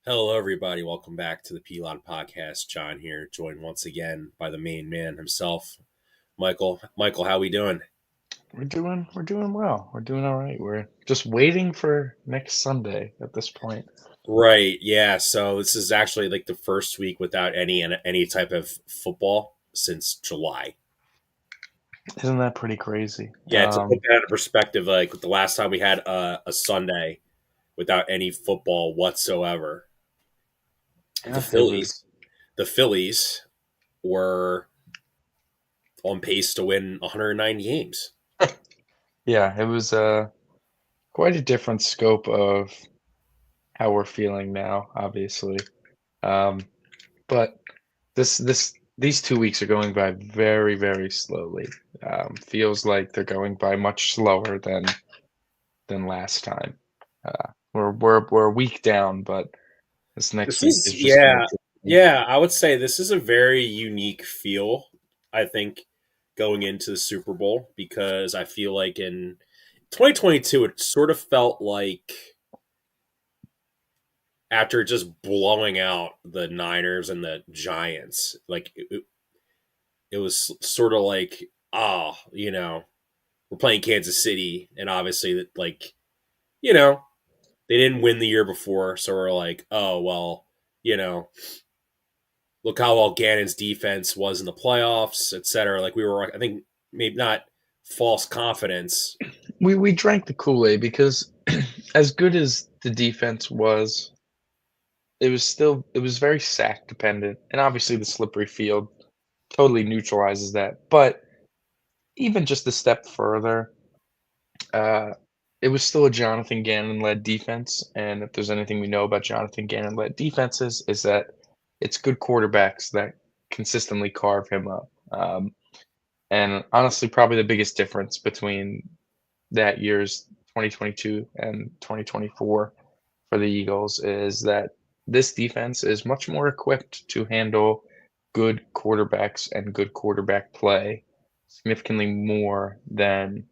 Hello, everybody. Welcome back to the P-LotPodcast. John here, joined once again by the main man himself, Michael. Michael, how we doing? We're doing well. We're doing all right. We're just waiting for next Sunday at this point. Right. Yeah. So this is actually like the first week without any type of football since July. Isn't that pretty crazy? Yeah. To put that into perspective, like the last time we had a Sunday without any football whatsoever, the Yeah, it Phillies, was. the Phillies were on pace to win 190 games. Yeah, it was quite a different scope of how we're feeling now, obviously. Um, but these 2 weeks are going by very, very slowly. Feels like they're going by much slower than last time. We're a week down, but this next This week is is just going yeah, to. yeah. I would say this is a very unique feel. I think going into the Super Bowl because I feel like in 2022 it sort of felt like after just blowing out the Niners and the Giants, like it was sort of like we're playing Kansas City and obviously that you know they didn't win the year before, so we're like oh well you know look how well Gannon's defense was in the playoffs, et cetera. Like we were, I think, maybe not false confidence. We drank the Kool-Aid because as good as the defense was, it was very sack dependent, and obviously the slippery field totally neutralizes that. But even just a step further, uh, it was still a Jonathan Gannon-led defense, and if there's anything we know about Jonathan Gannon-led defenses, is that it's good quarterbacks that consistently carve him up. And honestly, probably the biggest difference between that year's 2022 and 2024 for the Eagles is that this defense is much more equipped to handle good quarterbacks and good quarterback play significantly more than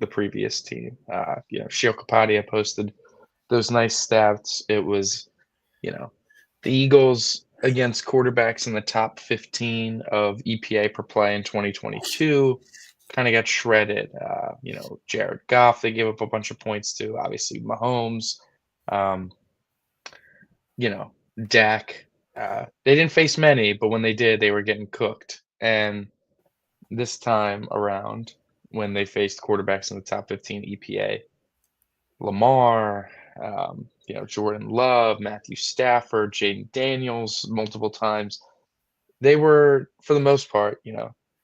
the previous team. Shio Kapadia posted those nice stats. It was, you know, the Eagles against quarterbacks in the top 15 of EPA per play in 2022 kind of got shredded. Jared Goff, they gave up a bunch of points to. Obviously, Mahomes, um, you know, Dak. They didn't face many, but when they did, they were getting cooked. And this time around, when they faced quarterbacks in the top 15 EPA, Lamar, Jordan Love, Matthew Stafford, Jaden Daniels multiple times. They were, for the most part,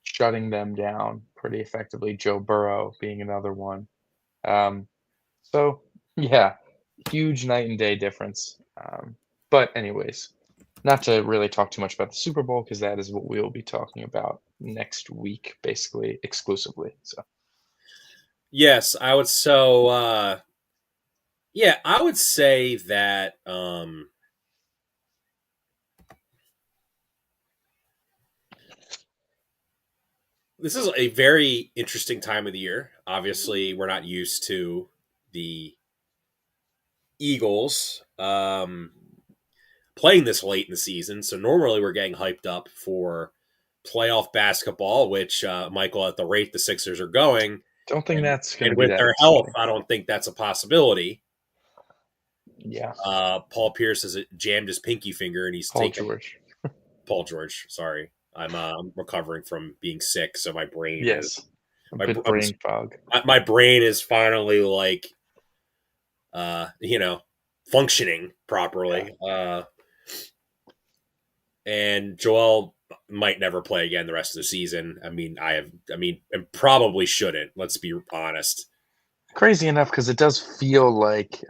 shutting them down pretty effectively. Joe Burrow being another one. Um, so, yeah, huge night and day difference. But, anyways, not to really talk too much about the Super Bowl because that is what we will be talking about next week, basically exclusively. So, Yes, I would. So, yeah, I would say that this is a very interesting time of the year. Obviously, we're not used to the Eagles playing this late in the season. So normally we're getting hyped up for playoff basketball, which Michael, at the rate the Sixers are going, don't think and that's going to be with that their health, exciting. I don't think that's a possibility. Yeah, Paul Pierce has jammed his pinky finger, and he's Paul taken George. Paul George. Sorry, I'm recovering from being sick, so my brain is Yes, a my bit brain fog. my brain is finally like functioning Yeah. properly. And Joel might never play again the rest of the season. And probably shouldn't. Let's be honest. Crazy enough, because it does feel like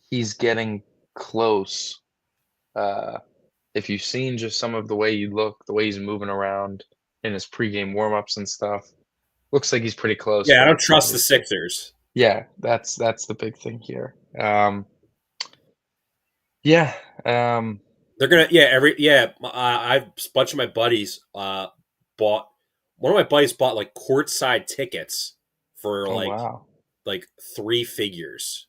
he's getting close. Uh, if you've seen just some of the way you look, the way he's moving around in his pregame warmups and stuff, looks like he's pretty close. Yeah, I But don't trust the obviously, Sixers. yeah, that's the big thing here. Yeah, They're gonna I've a bunch of my buddies bought one of my buddies bought like courtside tickets for oh wow, like three figures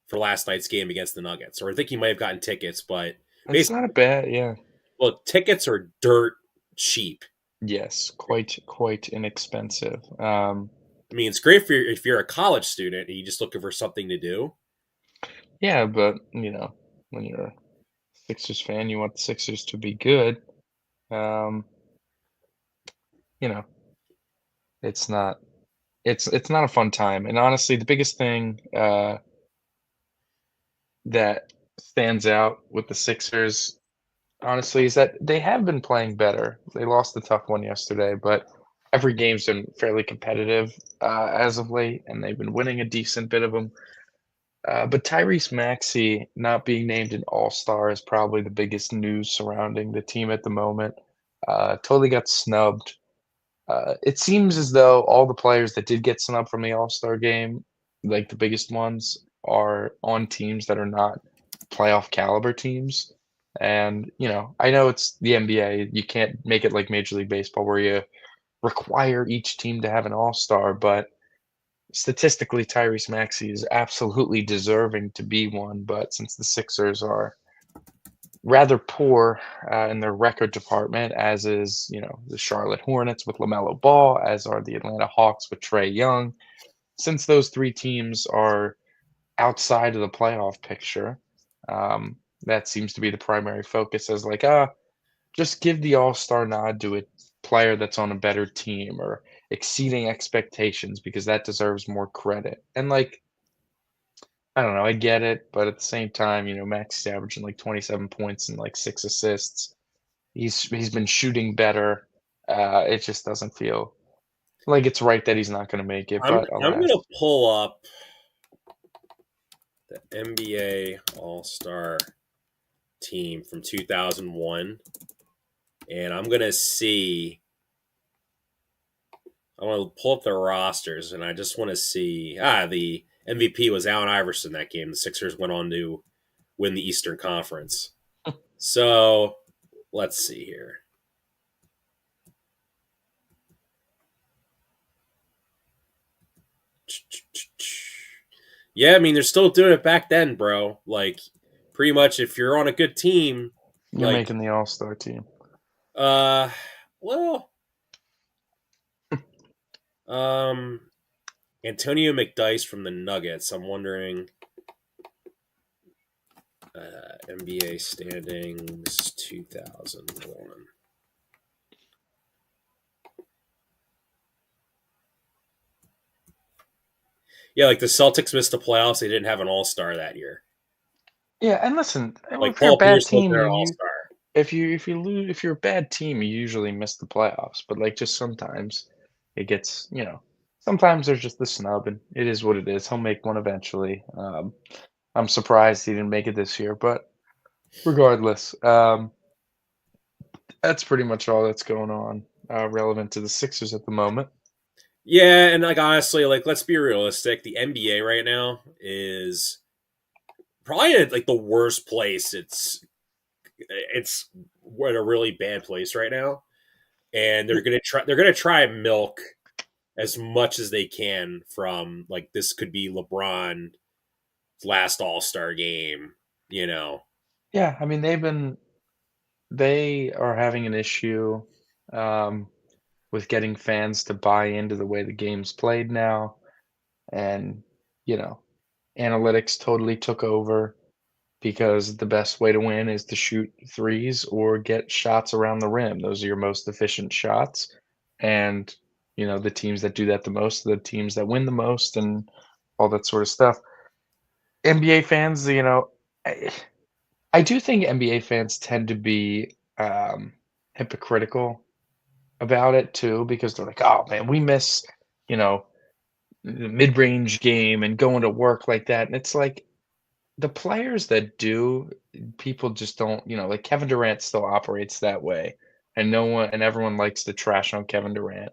for last night's game against the Nuggets, or I think he might have gotten tickets, but It's basically, not a bad, yeah. well, tickets are dirt cheap. Yes, quite inexpensive. I mean, it's great for if you're a college student and you're just looking for something to do. Yeah, but when you're a Sixers fan, you want the Sixers to be good. Um, you know, it's not it's not a fun time. And honestly, the biggest thing that stands out with the Sixers, honestly, is that they have been playing better. They lost the tough one yesterday, but every game's been fairly competitive as of late, and they've been winning a decent bit of them. But Tyrese Maxey not being named an All-Star is probably the biggest news surrounding the team at the moment. Totally got snubbed. It seems as though all the players that did get snubbed from the All-Star game, like the biggest ones, are on teams that are not playoff caliber teams. And, I know it's the NBA. You can't make it like Major League Baseball where you require each team to have an All-Star, but statistically, Tyrese Maxey is absolutely deserving to be one. But since the Sixers are rather poor in their record department, as is the Charlotte Hornets with LaMelo Ball, as are the Atlanta Hawks with Trae Young. Since those three teams are outside of the playoff picture, that seems to be the primary focus. As like, just give the All Star nod to a player that's on a better team or exceeding expectations because that deserves more credit. And like, I don't know, I get it, but at the same time, Max is averaging like 27 points and like 6 assists. He's been shooting better. It just doesn't feel like it's right that he's not going to make it, I'm but I'm alas. gonna pull up the NBA All Star team from 2001, and I'm gonna see. I want to pull up the rosters, and I just want to see. The MVP was Allen Iverson that game. The Sixers went on to win the Eastern Conference. So let's see here. Yeah, I mean they're still doing it back then, bro. Like pretty much if you're on a good team, You're like making the All-Star team. uh well, um Antonio McDyess from the Nuggets. I'm wondering NBA standings 2001. Yeah, like the Celtics missed the playoffs. They didn't have an All-Star that year. Yeah, and listen, Like if you're a Paul bad Pierce was team, their All-Star. if you're a bad team, you usually miss the playoffs. But like just sometimes it gets, sometimes there's just the snub, and it is what it is. He'll make one eventually. I'm surprised he didn't make it this year, but regardless, that's pretty much all that's going on relevant to the Sixers at the moment. Yeah, and like honestly, like let's be realistic. The NBA right now is probably at like the worst place. It's in a really bad place right now, and they're gonna try and milk as much as they can from like this could be LeBron's last All Star game. You know, Yeah, I mean they are having an issue um, with getting fans to buy into the way the game's played now, and you know analytics totally took over because the best way to win is to shoot threes or get shots around the rim. Those are your most efficient shots. And, the teams that do that the most are the teams that win the most and all that sort of stuff. NBA fans, I, I do think NBA fans tend to be hypocritical about it too because they're like, oh man, we miss, you know, the mid range game and going to work like that. And it's like, the players that do, people just don't, like Kevin Durant still operates that way, and no one and everyone likes to trash on Kevin Durant.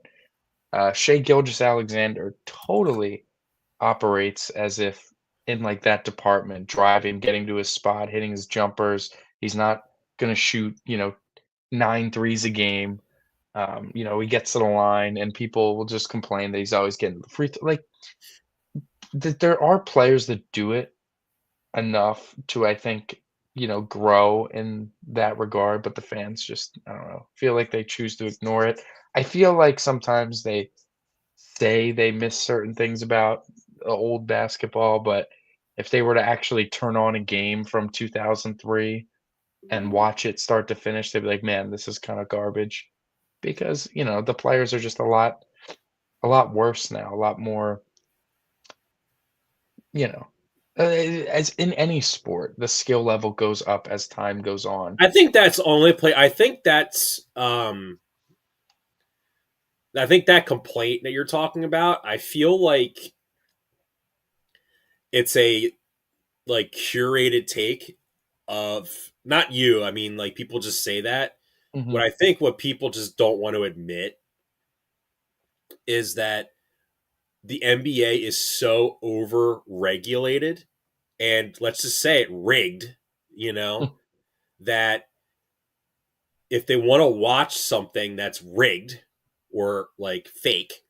Shea Gilgeous-Alexander totally operates as if in like that department, driving, getting to his spot, hitting his jumpers. He's not gonna shoot, 9 threes a game. He gets to the line and people will just complain that he's always getting the free like there are players that do it enough to, I think, grow in that regard, but the fans just, I don't know, feel like they choose to ignore it. I feel like sometimes they say they miss certain things about old basketball, but if they were to actually turn on a game from 2003 and watch it start to finish, they'd be like, "Man, this is kinda garbage." Because, the players are just a lot worse now, a lot more, you know, as in any sport, the skill level goes up as time goes on. I think that's only play. I think that complaint that you're talking about. I feel like it's a like curated take of not you. I mean, like people just say that. What Mhm. I think what people just don't want to admit is that the NBA is so over regulated and let's just say it rigged, you know, that if they want to watch something that's rigged or like fake,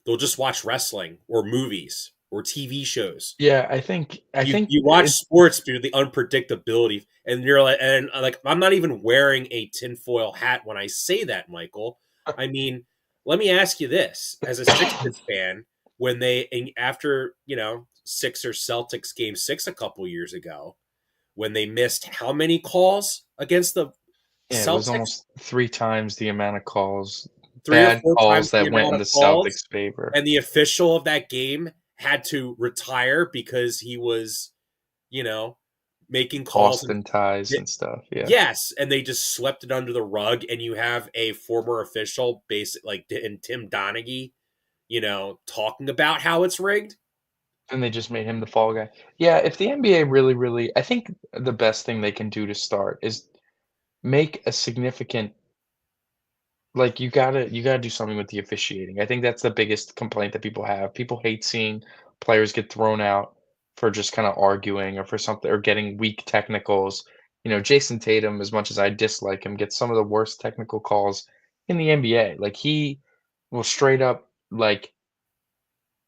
they'll just watch wrestling or movies or TV shows. Yeah, I think You watch it sports due to the unpredictability, and you're like, and like, I'm not even wearing a tinfoil hat when I say that, Michael. I mean, let me ask you this: as a Sixers fan, when after Sixers Celtics game 6 a couple years ago, when they missed how many calls against the yeah, it was Celtics? almost 3 times the amount of calls, 3 or 4 times bad calls the that went amount in of the calls, Celtics' favor. and the official of that game had to retire because he was, you know, making calls and Boston ties and stuff, yeah. yes, and they just swept it under the rug, and you have a former official, basic like in Tim Donaghy, talking about how it's rigged. And they just made him the fall guy. Yeah, if the NBA really, really I think the best thing they can do to start is make a significant like, you gotta do something with the officiating. I think that's the biggest complaint that people have. People hate seeing players get thrown out for just kinda arguing or for something or getting weak technicals. Jason Tatum, as much as I dislike him, gets some of the worst technical calls in the NBA. Like, he will straight up, like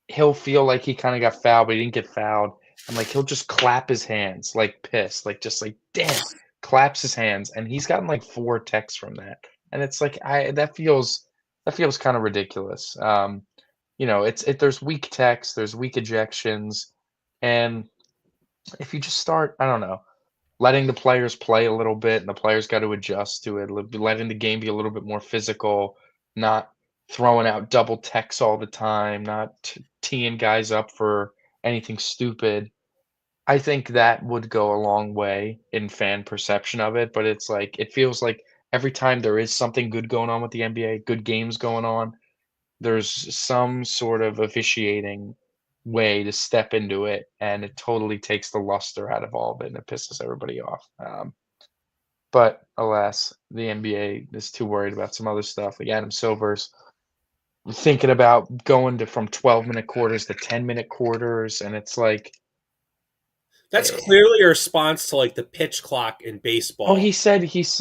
he'll feel like he kinda got fouled, but he didn't get fouled, and, like, he'll just clap his hands, like, pissed, like, just like, "Damn," claps his hands, and he's gotten, like, 4 texts from that, and it's like, I that feels kinda ridiculous, there's weak texts, there's weak ejections, and if you just start, I don't know, letting the players play a little bit, and the players got to adjust to it. Letting the game be a little bit more physical, not throwing out double techs all the time, not teeing guys up for anything stupid. I think that would go a long way in fan perception of it. But it's like it feels like every time there is something good going on with the NBA, good games going on, there's some sort of officiating way to step into it, and it totally takes the luster out of all of it, and it pisses everybody off. But alas, the NBA is too worried about some other stuff. Like Adam Silver's thinking about going to from 12-minute quarters to 10-minute quarters, and it's like, That's eh, clearly a response to like the pitch clock in oh, baseball. he said he's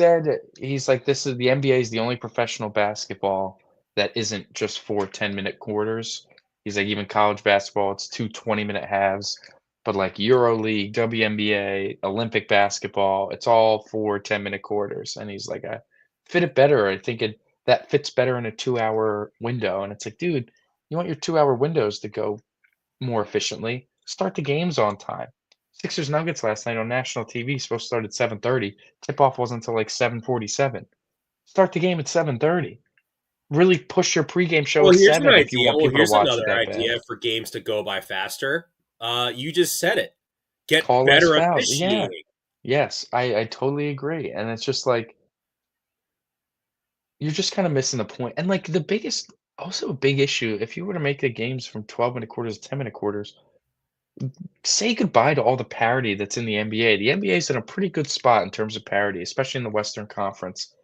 like, "This is the NBA is the only professional basketball that isn't just 4 10-minute quarters." He's like, "Even college basketball, it's 2 20-minute halves, but, like, EuroLeague, WNBA, Olympic basketball, it's all 4 10-minute quarters." And he's like, "I fit it better. I think that fits better in a 2-hour window." And it's like, "Dude, you want your 2-hour windows to go more efficiently, start the games on time." Sixers Nuggets last night on national TV supposed to start at 7:30. Tip-off wasn't until like 7:47. Start the game at 7:30. Really push your pregame show Well, at here's an 7 if you idea. want Well, people to here's watch it another that bad. idea for games to go by faster. You just said it. Get Call less better fouls. Yeah. officiating. Yes, I totally agree. And it's just like you're just kind of missing the point. And like the biggest also a big issue, if you were to make the games from 12-minute quarters to 10-minute quarters, say goodbye to all the parity that's in the NBA. The NBA is in a pretty good spot in terms of parity, especially in the Western Conference.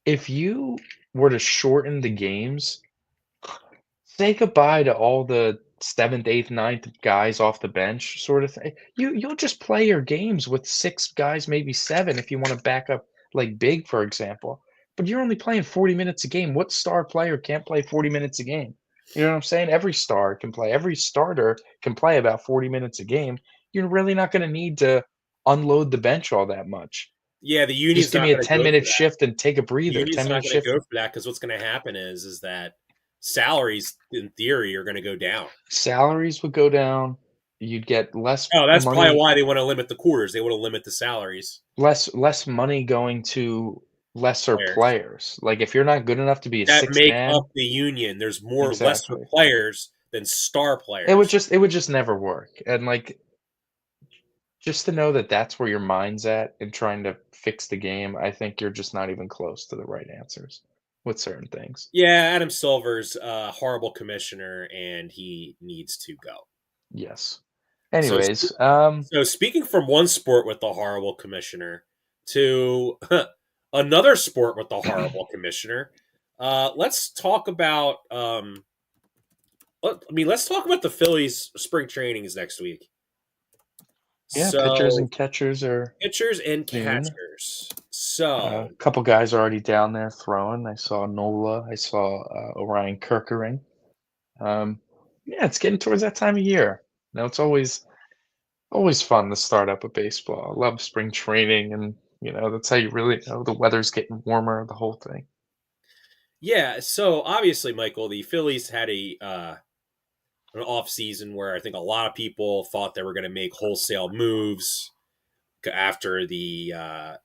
If you were to shorten the games, say goodbye to all the 7th, 8th, ninth guys off the bench sort of thing. You'll just play your games with 6 guys, maybe 7 if you wanna back up, like, big, for example. But you're only playing 40 minutes a game. What star player can't play 40 minutes a game? You know what I'm saying? Every star can play. Every starter can play about 40 minutes a game. you're really not gonna need to unload the bench all that much. Yeah, the Just union's give not me a going to go for 10-minute that. shift and take a The breather, union's not 10-minute going to shift. go for that because what's going to happen is that salaries, in theory, are going to go down. Salaries would go down, you'd get less Oh, that's probably money why they want to limit the quarters. They want to limit the salaries less money going to lesser players players. Like, if you're not good enough to be a that 6th make up man. the union. There's more lesser Exactly. players than star It would players. just it would just never work, and, like, just to know that that's where your mind's at in trying to fix the game, I think you're just not even close to the right answers with certain things. Yeah, Adam Silver's a horrible commissioner, and he needs to go. Yes. So, Anyways, so speaking from one sport with the horrible commissioner to another sport with the horrible commissioner, let's talk about. Let's talk about the Phillies' spring trainings next week. yeah, pitchers So, and catchers are pitchers and soon. catchers. A So, couple guys are already down there throwing. I saw Nola. I saw Orion Kerkering. Um, yeah, it's getting towards that time of year. It's always fun to start up a baseball. I love spring training, and that's how you really know the weather's getting warmer. The whole thing. yeah. So obviously, Michael, the Phillies had an off season where I think a lot of people thought they were going to make wholesale moves after the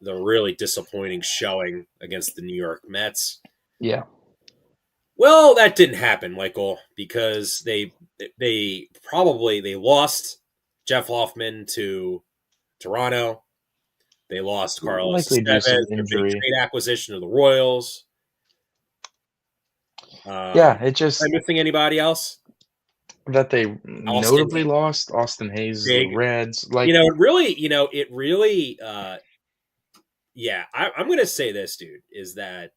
really disappointing showing against the New York Mets. Yeah, Well, that didn't happen, Michael, because they lost Jeff Hoffman to Toronto. They lost Carlos likely due Estevez, some their big injury. trade acquisition of the Royals. Yeah, it Am I just missing anybody else? that they Austin notably lost Austin Hayes, the Big. Reds. Like, It really, yeah. I'm going to say this, dude, is that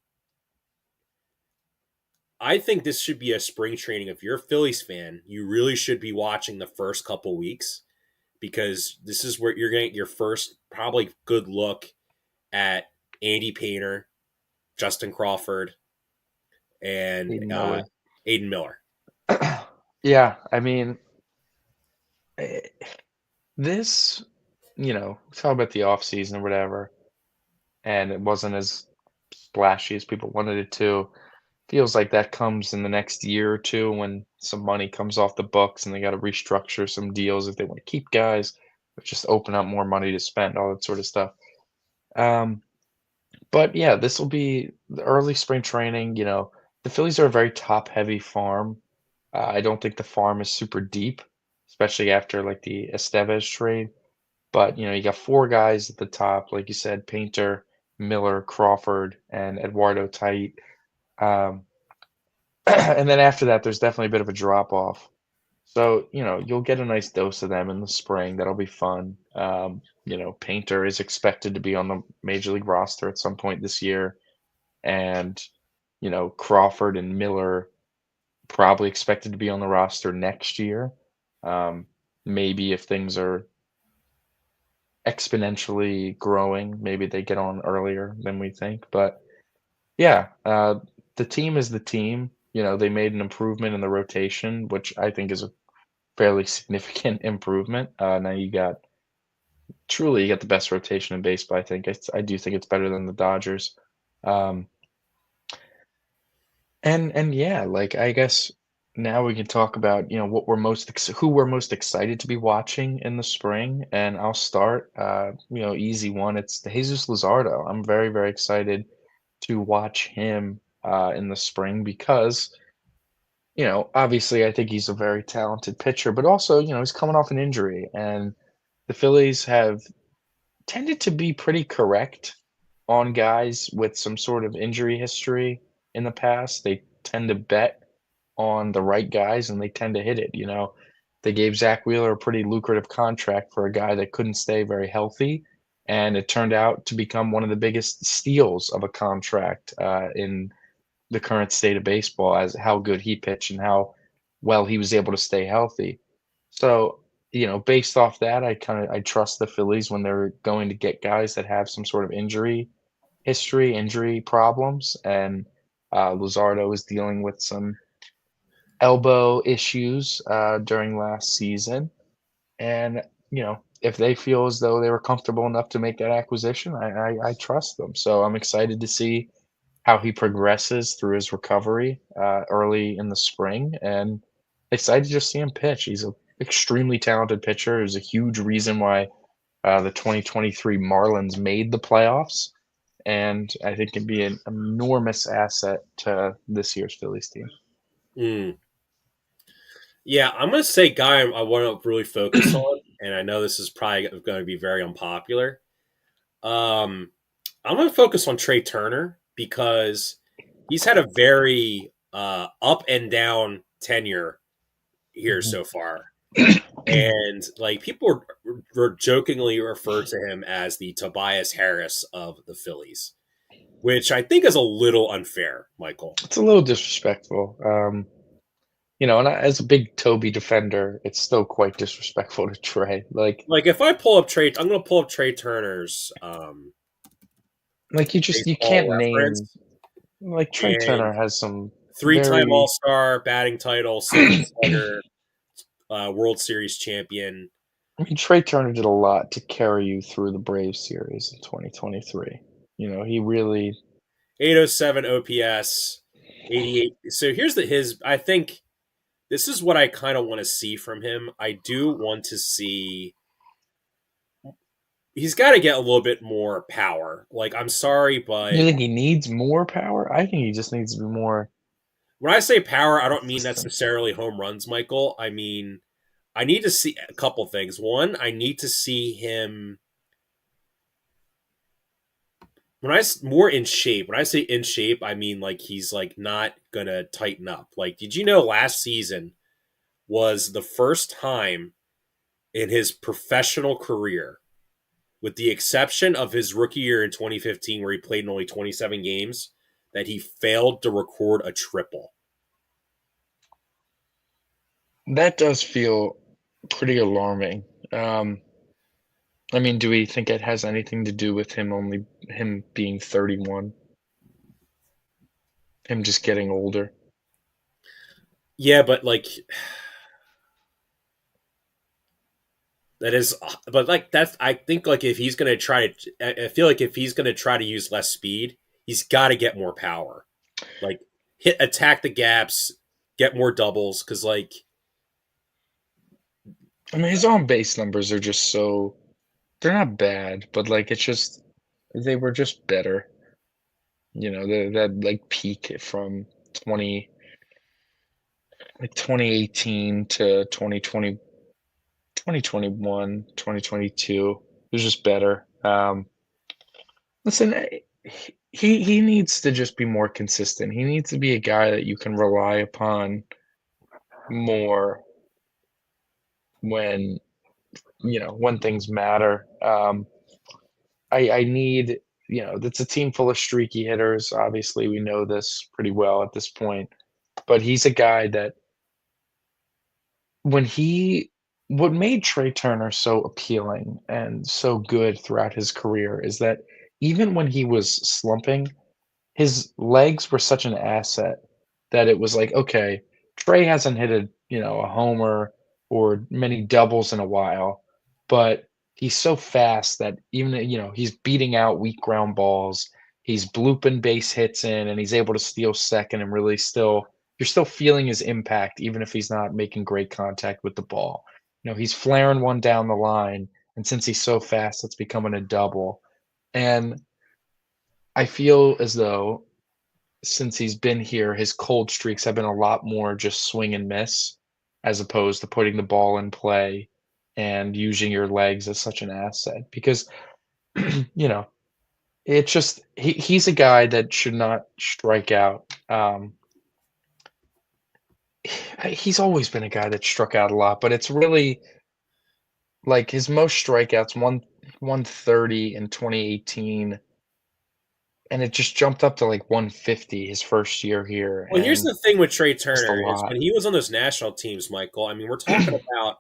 I think this should be a spring training. If you're a Phillies fan, you really should be watching the first couple weeks because this is where you're getting your first probably good look at Andy Painter, Justin Crawford, and Hayden Miller. Aiden Miller. Yeah, I mean, eh, this, talk about the off season or whatever, and it wasn't as splashy as people wanted it to. Feels like that comes in the next year or two when some money comes off the books and they got to restructure some deals if they want to keep guys, or just open up more money to spend, all that sort of stuff. Um, but yeah, this will be the early spring training. The Phillies are a very top-heavy farm. I don't think the farm is super deep, especially after like the Estevez trade. But you got four guys at the top, like you said, Painter, Miller, Crawford, and Eduardo Tait. Um, and then after that, there's definitely a bit of a drop off. So, you'll get a nice dose of them in the spring. That'll be fun. Painter is expected to be on the major league roster at some point this year. And, Crawford and Miller probably expected to be on the roster next year. Um, Maybe if things are exponentially growing, maybe they get on earlier than we think. But yeah, the team is the team. They made an improvement in the rotation, which I think is a fairly significant improvement. Now you got the best rotation in baseball. I think I do think it's better than the Dodgers. Um, and yeah, like I guess now we can talk about what who we're most excited to be watching in the spring. And I'll start. Easy one. It's the Jesus Luzardo. I'm very very excited to watch him in the spring because obviously I think he's a very talented pitcher, but also he's coming off an injury and the Phillies have tended to be pretty correct on guys with some sort of injury history in the past. They tend to bet on the right guys and they tend to hit it. They gave Zach Wheeler a pretty lucrative contract for a guy that couldn't stay very healthy. And it turned out to become one of the biggest steals of a contract in the current state of baseball, as how good he pitched and how well he was able to stay healthy. So, based off that, I trust the Phillies when they're going to get guys that have some sort of injury history, injury problems, and Luzardo is dealing with some elbow issues during last season, and if they feel as though they were comfortable enough to make that acquisition, I trust them. So I'm excited to see how he progresses through his recovery early in the spring, and excited to just see him pitch. He's an extremely talented pitcher. There's a huge reason why the 2023 Marlins made the playoffs, and I think can be an enormous asset to this year's Phillies team. Mm. Yeah, I'm gonna say guy I want to really focus on, and I know this is probably going to be very unpopular. Um, I'm gonna focus on Trey Turner because he's had a very up and down tenure here Mhm. so far. And like people were jokingly refer to him as the Tobias Harris of the Phillies, which I think is a little unfair, Michael. It's a little disrespectful. And as a big Toby defender, it's still quite disrespectful to Trey. Like if I pull up Trey, I'm going to pull up Trey Turner's you baseball can't name reference, like Trey Turner and has some three-time All very. Star, batting title, Silver Slugger, World Series champion, I mean, Trey Turner did a lot to carry you through the Braves series in 2023. He really. 807 OPS, 88. So here's his. I think this is what I kind of want to see from him. I do want to see he's got to get a little bit more power. Like I'm sorry, You but think he needs more power? I think he just needs to be more when I say power, I don't mean consistent. necessarily home runs, Michael. I mean I need to see a couple things. One, I need to see him when I more in shape. When I say in shape, I mean like he's like not gonna tighten up. Like, did you know last season was the first time in his professional career, with the exception of his rookie year in 2015, where he played in only 27 games, that he failed to record a triple. That does feel pretty alarming. I mean, do we think it has anything to do with him being 31, him just getting older? Yeah, but like that is, but like that's. I think like if he's gonna try to, I feel like if he's gonna try to use less speed, he's got to get more power. Like attack the gaps, get more doubles, because like I mean, his on base numbers are just so they're not bad, but it's just they were just better. That peak from 20 2018 to 2021, 2022 it was just better. Listen, he needs to just be more consistent. He needs to be a guy that you can rely upon more when, when things matter. I need, it's a team full of streaky hitters. Obviously, we know this pretty well at this point, but he's a guy that when he what made Trey Turner so appealing and so good throughout his career is that even when he was slumping, his legs were such an asset that it was like, okay, Trey hasn't hit a homer or many doubles in a while, but he's so fast that even, he's beating out weak ground balls. He's blooping base hits in and he's able to steal second and really you're still feeling his impact even if he's not making great contact with the ball. He's flaring one down the line, and since he's so fast, it's becoming a double. And I feel as though since he's been here, his cold streaks have been a lot more just swing and miss as opposed to putting the ball in play and using your legs as such an asset because, you know, it's just he's a guy that should not strike out. He's always been a guy that struck out a lot, but it's really like his most strikeouts, 130 in 2018, and it just jumped up to like 150 his first year here, well, here's and the thing with Trey just a Turner is lot. when he was on those national teams, Michael. I mean, we're talking about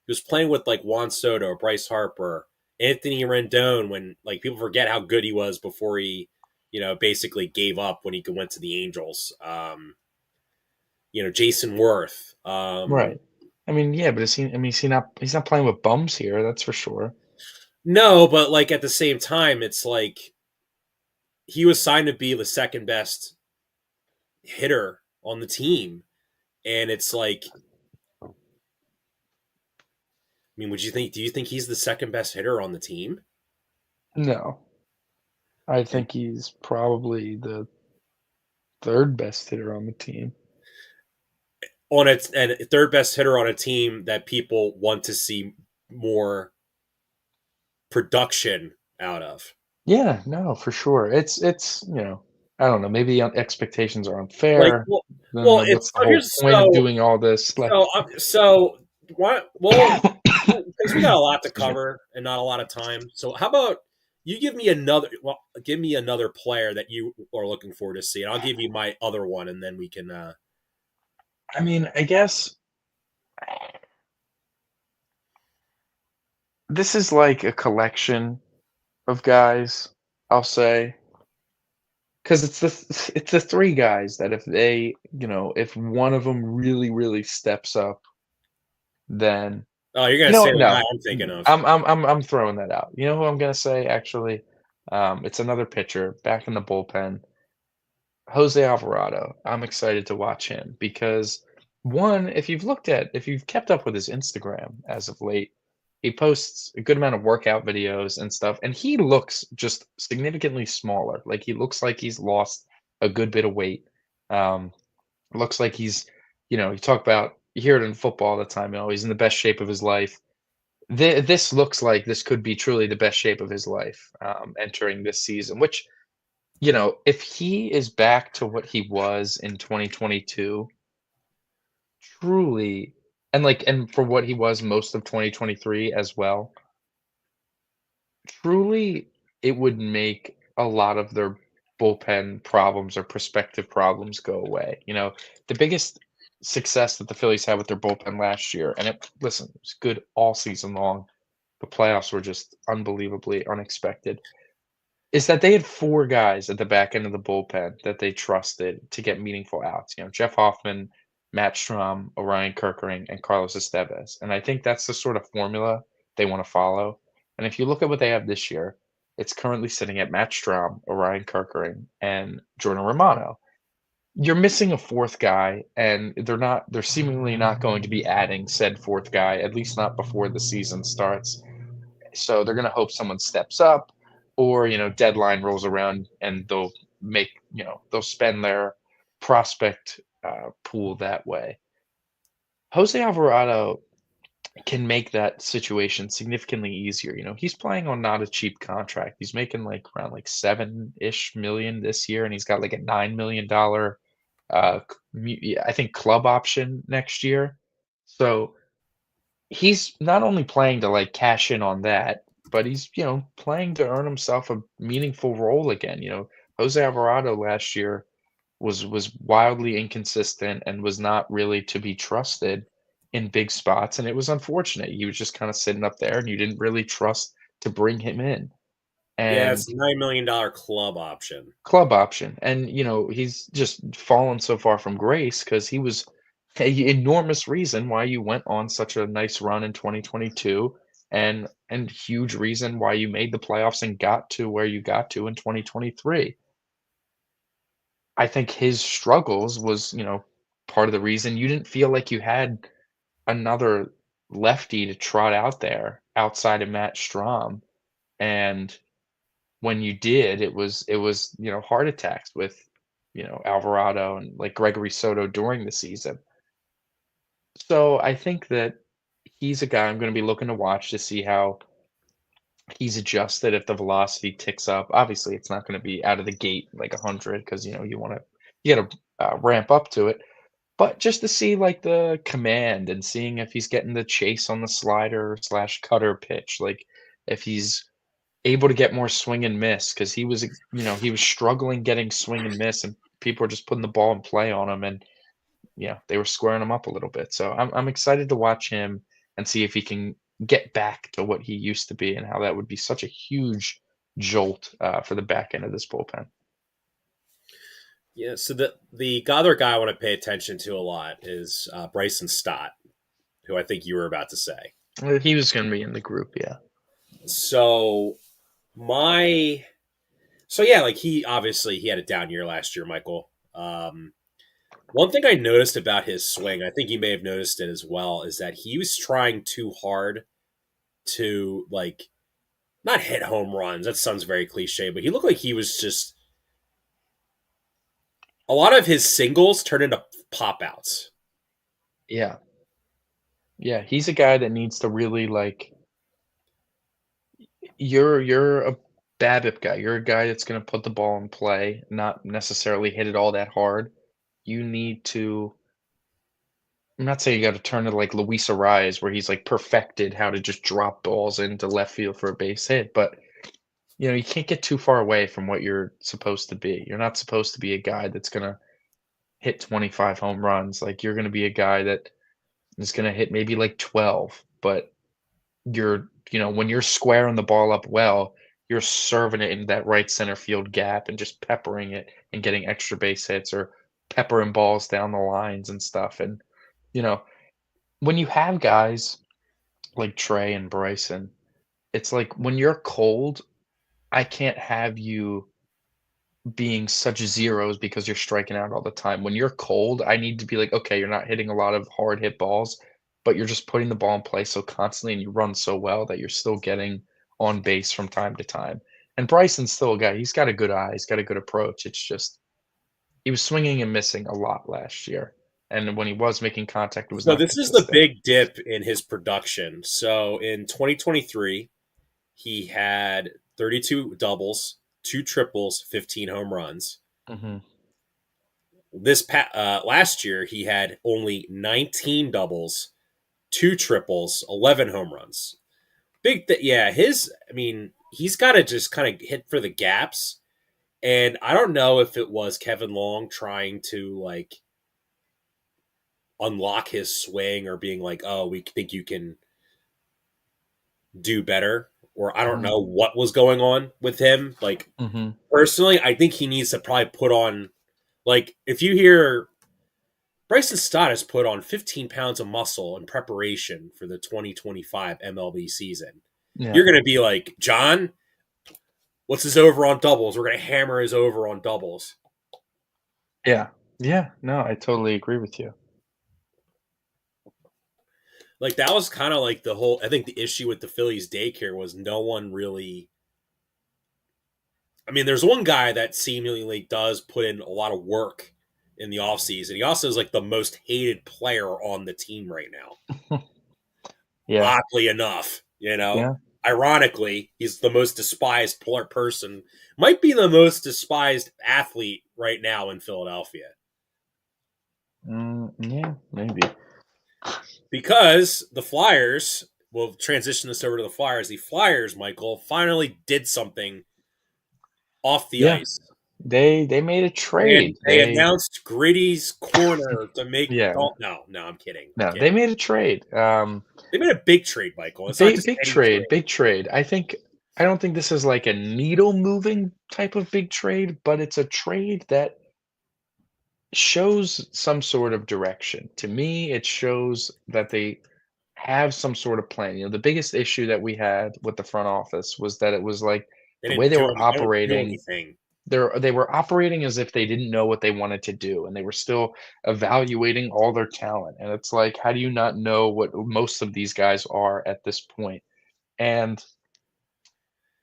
he was playing with like Juan Soto, Bryce Harper, Anthony Rendon. When like people forget how good he was before he, basically gave up when he went to the Angels. Jason Worth. Right. I mean, yeah, but is he? I mean, he's not playing with bums here. That's for sure. No, but like at the same time, it's like he was signed to be the second best hitter on the team, and it's like, I mean, would you think? Do you think he's the second best hitter on the team? No, I And think he's probably the third best hitter on the team. on a and third best hitter on a team that people want to see more production out of. Yeah, no, for sure. It's I don't know. Maybe expectations are Like, unfair. Then well, what's it's the whole here's point of doing all this? Like, so what? Well, because we got a lot to excuse me. cover and not a lot of time. So how about you give me another? Well, give me another player that you are looking forward to see, and I'll give you my other one, and then we can. I mean, I guess this is like a collection of guys. I'll say because it's the three guys that if they if one of them really steps up, then Oh, you're gonna you know say what? the guy No, I'm thinking of. I'm throwing that out. You know who I'm gonna say actually? It's another pitcher back in the bullpen, Jose Alvarado. I'm excited to watch him because one, if you've kept up with his Instagram as of late, he posts a good amount of workout videos and stuff, and he looks just significantly smaller. Like he looks like he's lost a good bit of weight. Um, looks like you talk about you hear it in football all the time. He's in the best shape of his life. This looks like this could be truly the best shape of his life entering this season, which if he is back to what he was in 2022, truly, and for what he was most of 2023 as well, truly, it would make a lot of their bullpen problems or prospective problems go away. The biggest success that the Phillies had with their bullpen last year, and listen, it was good all season long. The playoffs were just unbelievably unexpected. Is that they had 4 guys at the back end of the bullpen that they trusted to get meaningful outs, Jeff Hoffman, Matt Strom, Orion Kerkering, and Carlos Estevez, and I think that's the sort of formula they wanna follow, and if you look at what they have this year, it's currently sitting at Matt Strom, Orion Kerkering, and Jordan Romano. You're missing a 4th guy, and they're seemingly not going to be adding said 4th guy, at least not before the season starts. So they're going to hope someone steps up or, deadline rolls around and they'll spend their prospect pool that way. Jose Alvarado can make that situation significantly easier. He's playing on not a cheap contract. He's making like around like 7-ish million this year, and he's got like a $9 million I think club option next year. So he's not only playing to, like, cash in on that, but he's, playing to earn himself a meaningful role again. Jose Alvarado last year was wildly inconsistent and was not really to be trusted in big spots, and it was unfortunate. He was just kinda sitting up there, and you didn't really trust to bring him in, Yeah, it's and $9 million club option. club option, and, he's just fallen so far from grace because he was a enormous reason why you went on such a nice run in 2022 and huge reason why you made the playoffs and got to where you got to in 2023. I think his struggles was, part of the reason you didn't feel like you had another lefty to trot out there outside of Matt Strom, and when you did, it was, heart attacks with, Alvarado and, like, Gregory Soto during the season. So, I think that he's a guy I'm gonna be looking to watch to see how he's adjusted if the velocity ticks up. Obviously, it's not gonna be out of the gate like 100 because, you gotta, ramp up to it, but just to see, like, the command and seeing if he's getting the chase on the slider/cutter pitch, like, if he's able to get more swing and miss because he was struggling getting swing and miss, and people were just putting the ball in play on him, and they were squaring him up a little bit. So I'm excited to watch him and see if he can get back to what he used to be, and how that would be such a huge jolt for the back end of this bullpen. Yeah, so the other guy I want to pay attention to a lot is Bryson Stott. who I think you were about to say. He was going to be in the group, yeah. So my so yeah, like he obviously he had a down year last year, Michael. One thing I noticed about his swing, I think you may have noticed it as well, is that he was trying too hard to like not hit home runs. That sounds very cliche, but he looked like he was just a lot of his singles turned into pop outs. Yeah. Yeah, he's a guy that needs to really, like you're a BABIP guy. You're a guy that's gonna put the ball in play, not necessarily hit it all that hard. You need to I'm not saying you gotta turn it like Luis Ariz, where he's, like, perfected how to just drop balls into left field for a base hit, but, you can't get too far away from what you're supposed to be. You're not supposed to be a guy that's gonna hit 25 home runs, like, you're gonna be a guy that is gonna hit maybe, like, 12, but when you're squaring the ball up well, you're serving it in that right center field gap and just peppering it and getting extra base hits or peppering balls down the lines and stuff. And, you know, when you have guys like Trey and Bryson, it's like when you're cold, I can't have you being such zeros because you're striking out all the time. When you're cold, I need to be like, okay, you're not hitting a lot of hard hit balls, but you're just putting the ball in play so constantly and you run so well that you're still getting on base from time to time. And Bryson's still a guy. He's got a good eye. He's got a good approach. It's just he was swinging and missing a lot last year. And when he was making contact, it was So not this is the consistent. big dip in his production. So in 2023, he had 32 doubles, two triples, 15 home runs. Mhm. Last year, he had only 19 doubles, two triples, 11 home runs. Yeah. I mean, he's got to just kind of hit for the gaps. And I don't know if it was Kevin Long trying to like unlock his swing or being like, oh, we think you can do better. Or I don't Mhm. know what was going on with him. Like, Mhm. personally, I think he needs to probably put on, like, if you hear Bryson Stott has put on 15 pounds of muscle in preparation for the 2025 MLB season, Yeah. you're going to be like, John, what's his over on doubles? We're going to hammer his over on doubles. Yeah. Yeah. No, I totally agree with you. Like, that was kind of like I think the issue with the Phillies daycare was no one really. I mean, there's one guy that seemingly does put in a lot of work in the offseason. He also is like the most hated player on the team right now. Yeah. Oddly enough, Yeah. ironically, he's the most despised person, might be the most despised athlete right now in Philadelphia Yeah, maybe. because the Flyers will transition this over to the Flyers. The Flyers, Michael, finally did something off the Yeah. ice. They made a And trade. they They announced Gritty's corner to make. Yeah. No, I'm kidding. I'm No, kidding. they made a trade. They made a big trade, Michael. It's not Big just big any trade, trade. big trade. I don't think this is like a needle moving type of big trade, but it's a trade that shows some sort of direction. To me, it shows that they have some sort of plan. The biggest issue that we had with the front office was that it was like the way they were They don't do operating. anything. They were operating as if they didn't know what they wanted to do, and they were still evaluating all their talent, and it's like, how do you not know what most of these guys are at this point? And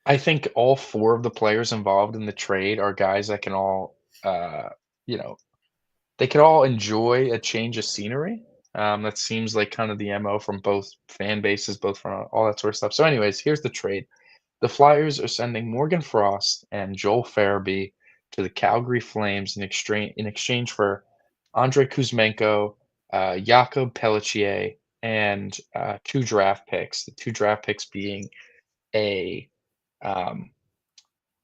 I think all 4 of the players involved in the trade are guys that can all, you know, they could all enjoy a change of scenery. That seems like kind of the MO from both fan bases, both from all that sort of stuff. So anyways, here's the trade. The Flyers are sending Morgan Frost and Joel Farabee to the Calgary Flames in exchange for Andrei Kuzmenko, Jakob Pelletier, and 2 draft picks. The 2 draft picks being a um,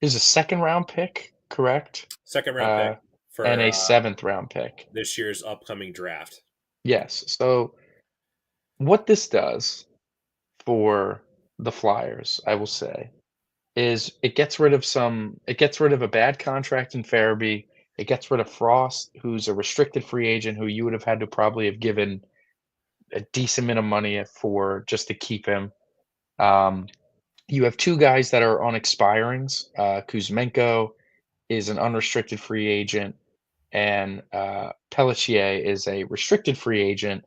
a second round pick, correct? Second round pick Uh, and for a seventh round pick. this year's upcoming draft. Yes. So what this does for the Flyers, I will say, is it gets rid of a bad contract in Farabee. It gets rid of Frost, who's a restricted free agent who you would have had to probably have given a decent amount of money for just to keep him. Um, you have 2 guys that are on expirings. Kuzmenko is an unrestricted free agent, and Pelletier is a restricted free agent,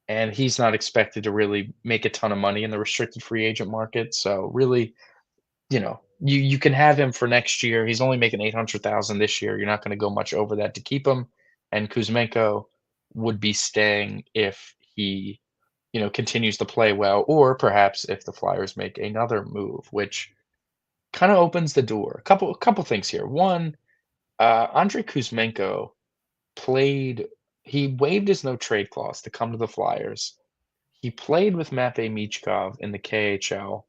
and he's not expected to really make a ton of money in the restricted free agent market. So really, you can have him for next year. He's only making 800,000 this year. You're not going to go much over that to keep him. And Kuzmenko would be staying if he, continues to play well, or perhaps if the Flyers make another move, which kind of opens the door. A couple things here. One, Andrei Kuzmenko played. He waived his no trade clause to come to the Flyers. He played with Matvei Michkov in the KHL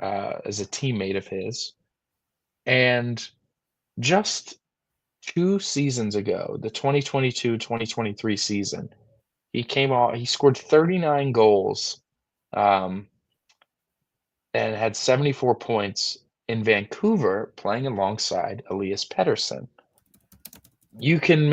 as a teammate of his, and just 2 seasons ago, the 2022-2023 season, he scored 39 goals, um, and had 74 points in Vancouver playing alongside Elias Pettersson. You can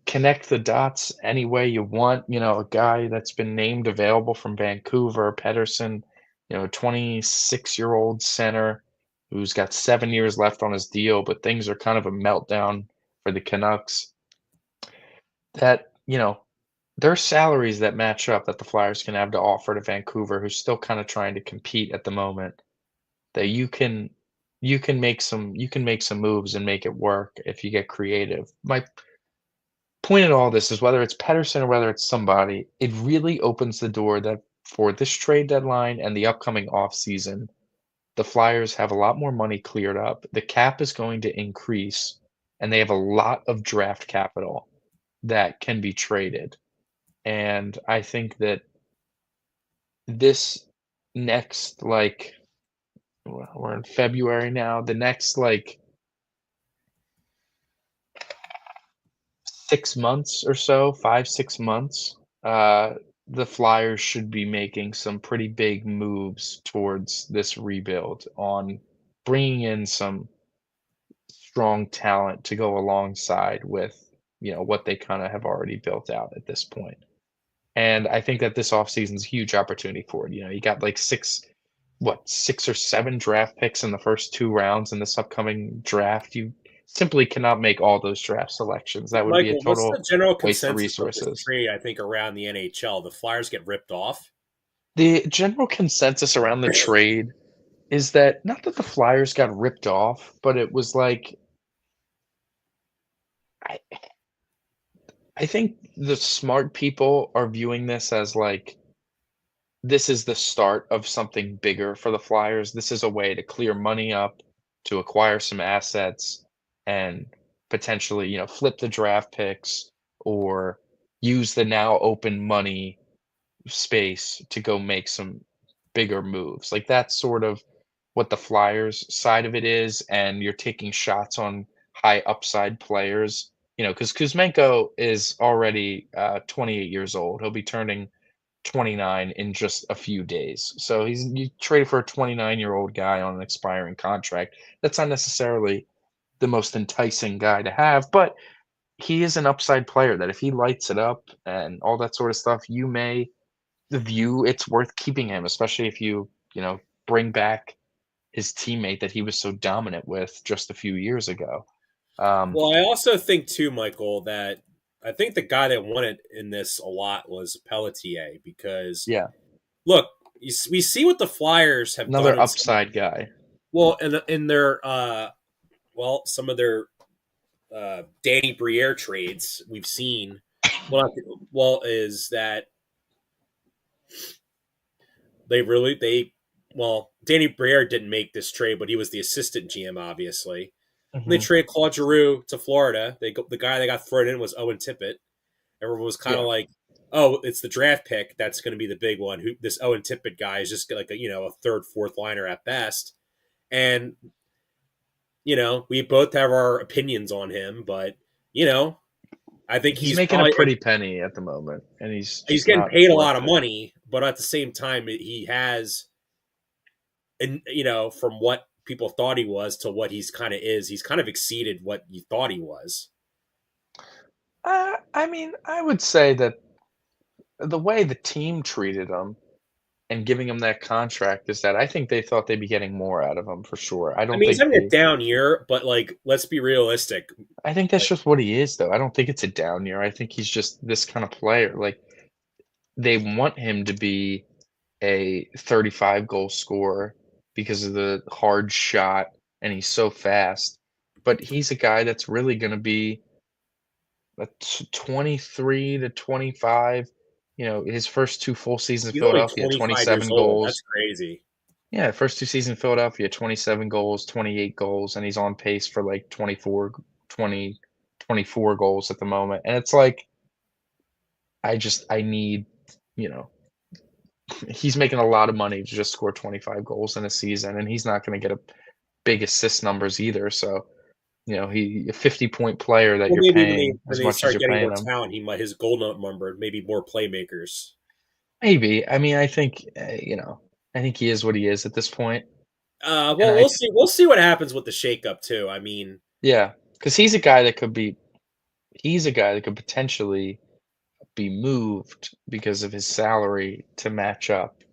connect the dots any way you want, a guy that's been named available from Vancouver, Pettersson, 26-year-old center who's got 7 years left on his deal, but things are kind of a meltdown for the Canucks. That, there's salaries that match up that the Flyers can have to offer to Vancouver, who's still kinda trying to compete at the moment, that you can make some moves and make it work if you get creative. My point in all this is whether it's Pettersson or whether it's somebody, it really opens the door that for this trade deadline and the upcoming offseason, the Flyers have a lot more money cleared up. The cap is going to increase, and they have a lot of draft capital that can be traded. And I think that this next, we're in February now, the next, 6 months or so, 5, 6 months, uh, the Flyers should be making some pretty big moves towards this rebuild on bringing in some strong talent to go alongside with, what they kinda have already built out at this point. And I think that this offseason is a huge opportunity for it. You got like 6 or 7 draft picks in the first 2 rounds in this upcoming draft. You simply cannot make all those draft selections. That would be a Michael, what's the total general waste of consensus of this resources. trade? I think around the NHL, the Flyers get ripped off. The general consensus around the trade is that not that the Flyers got ripped off, but it was like I I think the smart people are viewing this as like this is the start of something bigger for the Flyers. This is a way to clear money up, to acquire some assets, and potentially, flip the draft picks or use the now open money space to go make some bigger moves. Like that's sort of what the Flyers side of it is, and you're taking shots on high upside players. Because Kuzmenko is already 28 years old. He'll be turning 29 in just a few days. So you trade for a 29-year-old guy on an expiring contract. That's not necessarily the most enticing guy to have, but he is an upside player that if he lights it up and all that sort of stuff, you may view it's worth keeping him, especially if bring back his teammate that he was so dominant with just a few years ago. Um, Well, I also think too, Michael, that I think the guy that won it in this a lot was Pelletier because yeah, look, we see what the Flyers have done another in some upside guy. in their some of their Danny Briere trades we've seen. Is that Danny Briere didn't make this trade, but he was the assistant GM, obviously. And they Hmm. trade Claude Giroux to Florida. The guy that got thrown in was Owen Tippett. Everyone was kind of Yeah, like, "Oh, it's the draft pick that's going to be the big one." Who this Owen Tippett guy is just like a third, fourth liner at best. And we both have our opinions on him, but you know, I think he's he's making a probably pretty penny at the moment, and he's he's just getting not paid a lot worth of it. money, but at the same time, he has, and from what people thought he was to what he's kind of exceeded what you thought he was. I mean, I would say that the way the team treated him and giving him that contract is that I think they thought they'd be getting more out of him for sure. I mean, he's having a down year, but like, let's be realistic. I think that's Like, just what he is, though. I don't think it's a down year. I think he's just this kind of player. Like, they want him to be a 35 goal scorer because of the hard shot and he's so fast. But he's a guy that's really going to be a 23 to 25. His first two full seasons in he's only Philadelphia, 25 years 27 old. That's goals. crazy. Yeah, first two seasons in Philadelphia, 27 goals, 28 goals, and he's on pace for like 24 goals at the moment. And it's like, I need, you know, he's making a lot of money to just score 25 goals in a season, and he's not going to get a big assist numbers either. So, he a 50-point player that Well, you're maybe paying when as they much as start you're getting paying more him. talent, he might his goal number maybe more playmakers. Maybe. I mean, I think, I think he is what he is at this point. And Well, we'll see. We'll see what happens with the shakeup too. I mean, yeah, because he's a guy that could potentially be moved because of his salary to match up.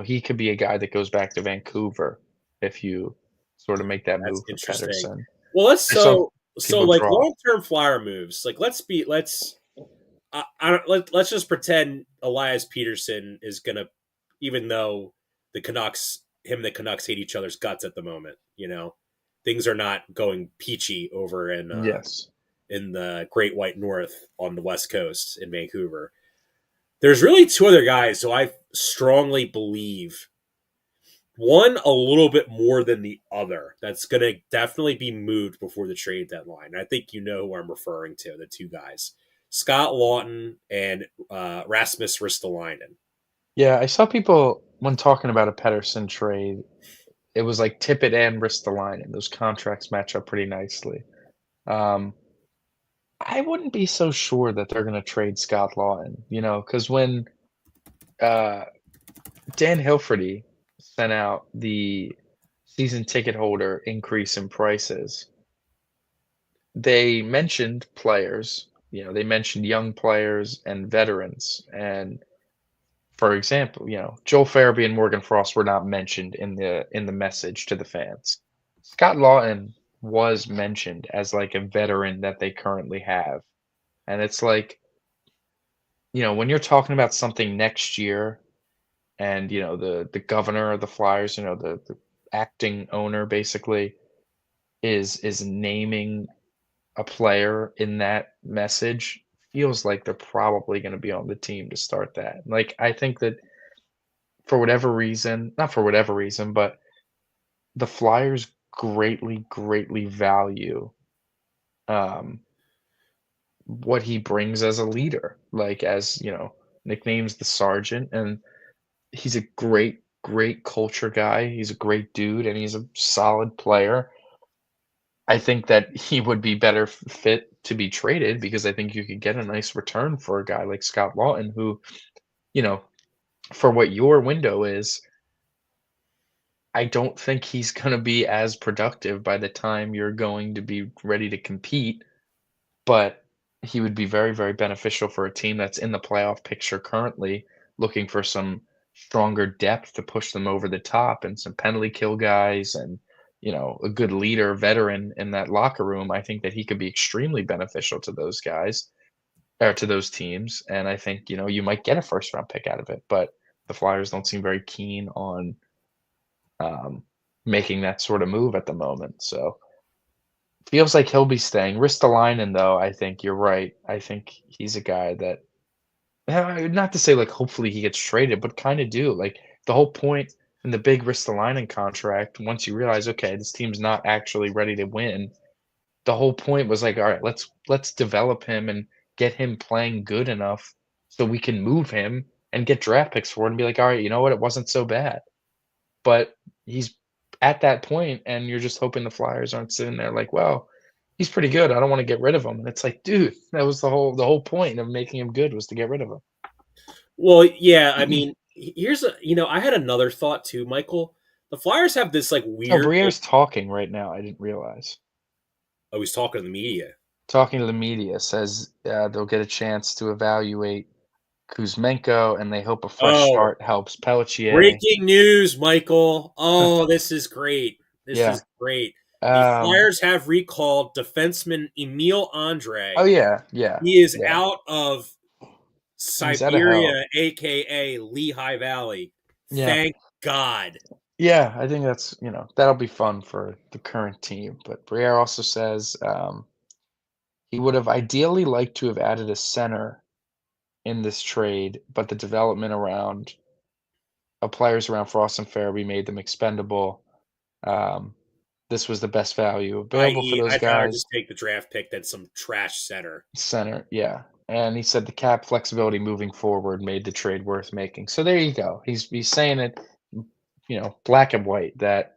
He could be a guy that goes back to Vancouver if you sort of make that that's move for interesting. Pedersen. Well, let's I saw so people like draw. long term flyer moves. Like let's I don't let's just pretend Elias Peterson is gonna, even though the Canucks hate each other's guts at the moment. Things are not going peachy over Yes. in the Great White North on the West Coast in Vancouver. There's really two other guys who I strongly believe, one a little bit more than the other, that's going to definitely be moved before the trade deadline. I think you know who I'm referring to, the two guys, Scott Lawton and Rasmus Ristolainen. Yeah, I saw people when talking about a Pedersen trade, it was like Tippett and Ristolainen. Those contracts match up pretty nicely. Um, I wouldn't be so sure that they're gonna trade Scott Lawton, because when, uh, Dan Hilferty sent out the season ticket holder increase in prices, they mentioned players, they mentioned young players and veterans, and for example, Joel Farabee and Morgan Frost were not mentioned in the message to the fans. Scott Lawton was mentioned as like a veteran that they currently have. And it's like, when you're talking about something next year and the governor of the Flyers, the acting owner basically is naming a player in that message, feels like they're probably going to be on the team to start that. Like I think that for whatever reason, not for whatever reason, but the Flyers greatly, greatly value, um, what he brings as a leader, like, as, nicknames the sergeant, and he's a great, great culture guy, he's a great dude, and he's a solid player. I think that he would be better fit to be traded because I think you could get a nice return for a guy like Scott Lawton who, you know, for what your window is, I don't think he's gonna be as productive by the time you're going to be ready to compete, but he would be very, very beneficial for a team that's in the playoff picture currently, looking for some stronger depth to push them over the top and some penalty kill guys and, a good leader, veteran in that locker room. I think that he could be extremely beneficial to those guys or to those teams, and I think, you might get a first round pick out of it, but the Flyers don't seem very keen on um, making that sort of move at the moment. So feels like he'll be staying. Ristolainen, though, I think you're right. I think he's a guy that, not to say like hopefully he gets traded, but kind of do. Like the whole point in the big Ristolainen contract, once you realize, okay, this team's not actually ready to win, the whole point was like, all right, let's develop him and get him playing good enough so we can move him and get draft picks for it and be like, all right, you know what, it wasn't so bad. But he's at that point, and you're just hoping the Flyers aren't sitting there like, "Well, he's pretty good. I don't wanna get rid of him." And it's like, dude, that was the whole point of making him good was to get rid of Well, yeah, I him. mean, here's I had another thought too, Michael. The Flyers have this like Oh, weird. Briere's talking right now, I didn't realize. Oh, he's talking to the media. Talking to the media, says, they'll get a chance to evaluate, Kuzmenko, and they hope a fresh Oh, start helps Pelletier. breaking news, Michael. Oh, this is great. This Yeah. is great. The Um, Flyers have recalled defenseman Emil oh, Andre. yeah, yeah, He is yeah. out of He's out of hell. Siberia, aka Lehigh Valley. Yeah. Thank God. Yeah, I think that's, that'll be fun for the current team. But Briere also says he would have ideally liked to have added a center in this trade, but the development around players around Frost and Farabee made them expendable. Um, this was the best value available for I.e., those I'd rather guys. just take the draft pick than some trash center. Center, yeah. And he said the cap flexibility moving forward made the trade worth making. So there you go. He's saying it, black and white that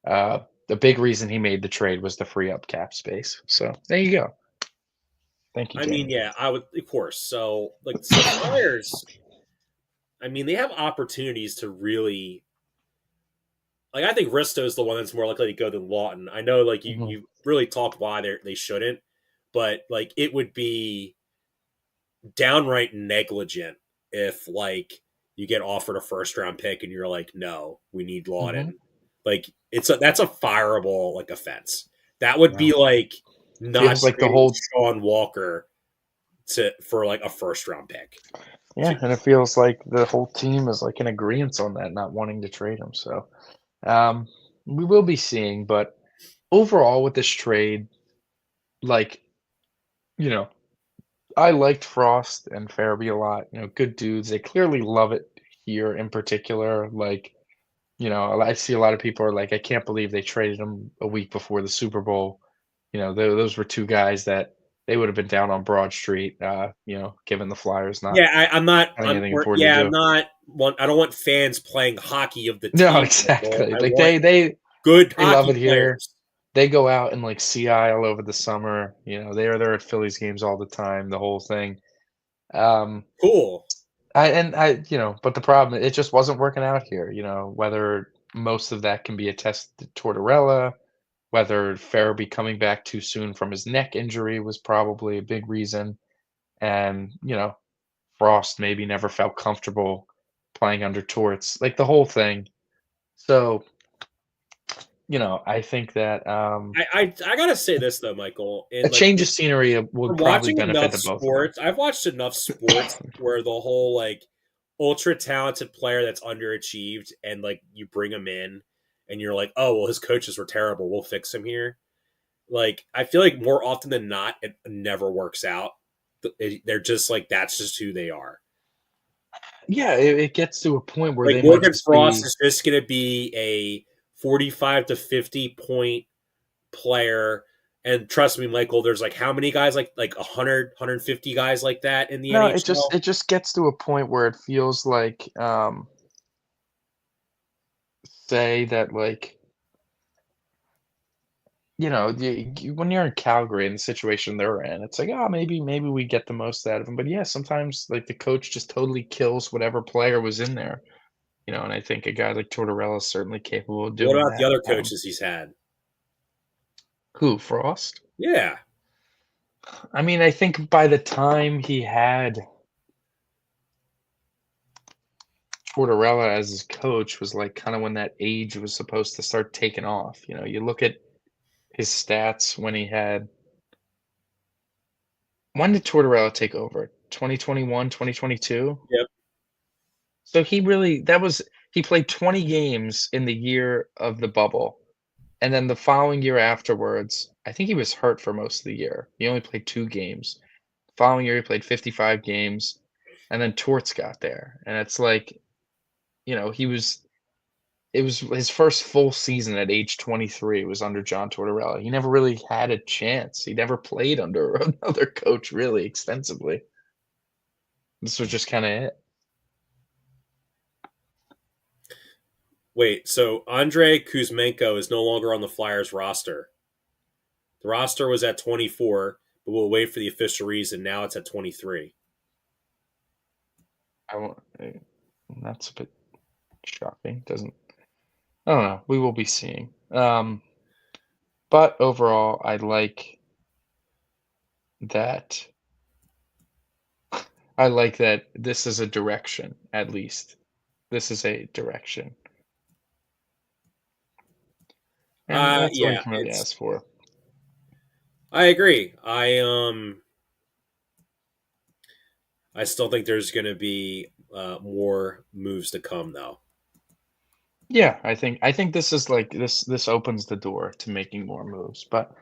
the big reason he made the trade was to free up cap space. So there you go. Thank you, I mean, Danny. yeah, I would, of course. So, like, so the Flyers, I mean, they have opportunities to really like. I think Risto is the one that's more likely to go than Lawton. I know, like Mhm. you really talked why they shouldn't, but like it would be downright negligent if like you get offered a first round pick and you're like, no, we need Mhm. Lawton. Like that's a fireable like offense. That would Yeah. be like not Feels like the trading whole Sean Walker to for like a first round pick. Yeah, and it feels like the whole team is like in agreement on that, not wanting to trade him. So um we will be seeing, but overall with this trade, like, you know, I liked Frost and Farabee a lot. Good dudes. They clearly love it here in particular. Like, I see a lot of people are like, I can't believe they traded him a week before the Super Bowl. Those were two guys that they would have been down on Broad Street, given the Flyers not Yeah, I'm not. having anything Or, important to yeah, I'm do. not. I don't want fans playing hockey of the No, team. Michael. exactly. I Like want good they love hockey it here. players. They go out and like CI all over the summer. They're at Phillies games all the time, the whole thing. Um, Cool. but the problem, it just wasn't working out here. Whether most of that can be attested to Tortorella, whether Farabee coming back too soon from his neck injury was probably a big reason, and Frost maybe never felt comfortable playing under Torts, like the whole thing. So I think that I gotta say this though, Michael, a and like change of scenery would from probably watching benefit enough the both of them. sports, I've watched enough sports where the whole like ultra talented player that's underachieved and like you bring him in and you're like, oh well, his coaches were terrible. We'll fix him here. Like I feel like more often than not, it never works out. They're just like that's just who they are. Yeah, it gets to a point where Like they might Morgan just Frost be is just going to be a 45 to 50 point player. And trust me, Michael, there's like how many guys like 100, guys like that in the no, it just NHL? it just gets to a point where it feels like say that like when you're in Calgary in the situation they're in, it's like, oh, maybe we get the most out of them. But yeah, sometimes like the coach just totally kills whatever player was in there. And I think a guy like Tortorella is certainly capable of What doing about the that. other coaches he's had? Who, Frost? Yeah. I mean, I think by the time he had Tortorella as his coach was like kind of when that age was supposed to start taking off. You look at his stats when he had when did Tortorella take over? 2021, 2022? Yep. So he played 20 games in the year of the bubble. And then the following year afterwards, I think he was hurt for most of the year. He only played 2 games. Following year, he played 55 games, and then Torts got there. And it's like, he was it was his first full season at age 23 was under John Tortorella. He never really had a chance. He never played under another coach really extensively. This was just kind of it. Wait, so Andrei Kuzmenko is no longer on the Flyers roster. The roster was at 24, but we'll wait for the official reason. Now it's at 23. I won't, that's a bit shocking. Doesn't I don't know. We will be seeing. But overall, I like that. I like that this is a direction, at least. This is a direction, and that's all you Yeah, can really it's. ask for. I agree. I still think there's going to be more moves to come, though. Yeah, I think this is like this opens the door to making more moves. But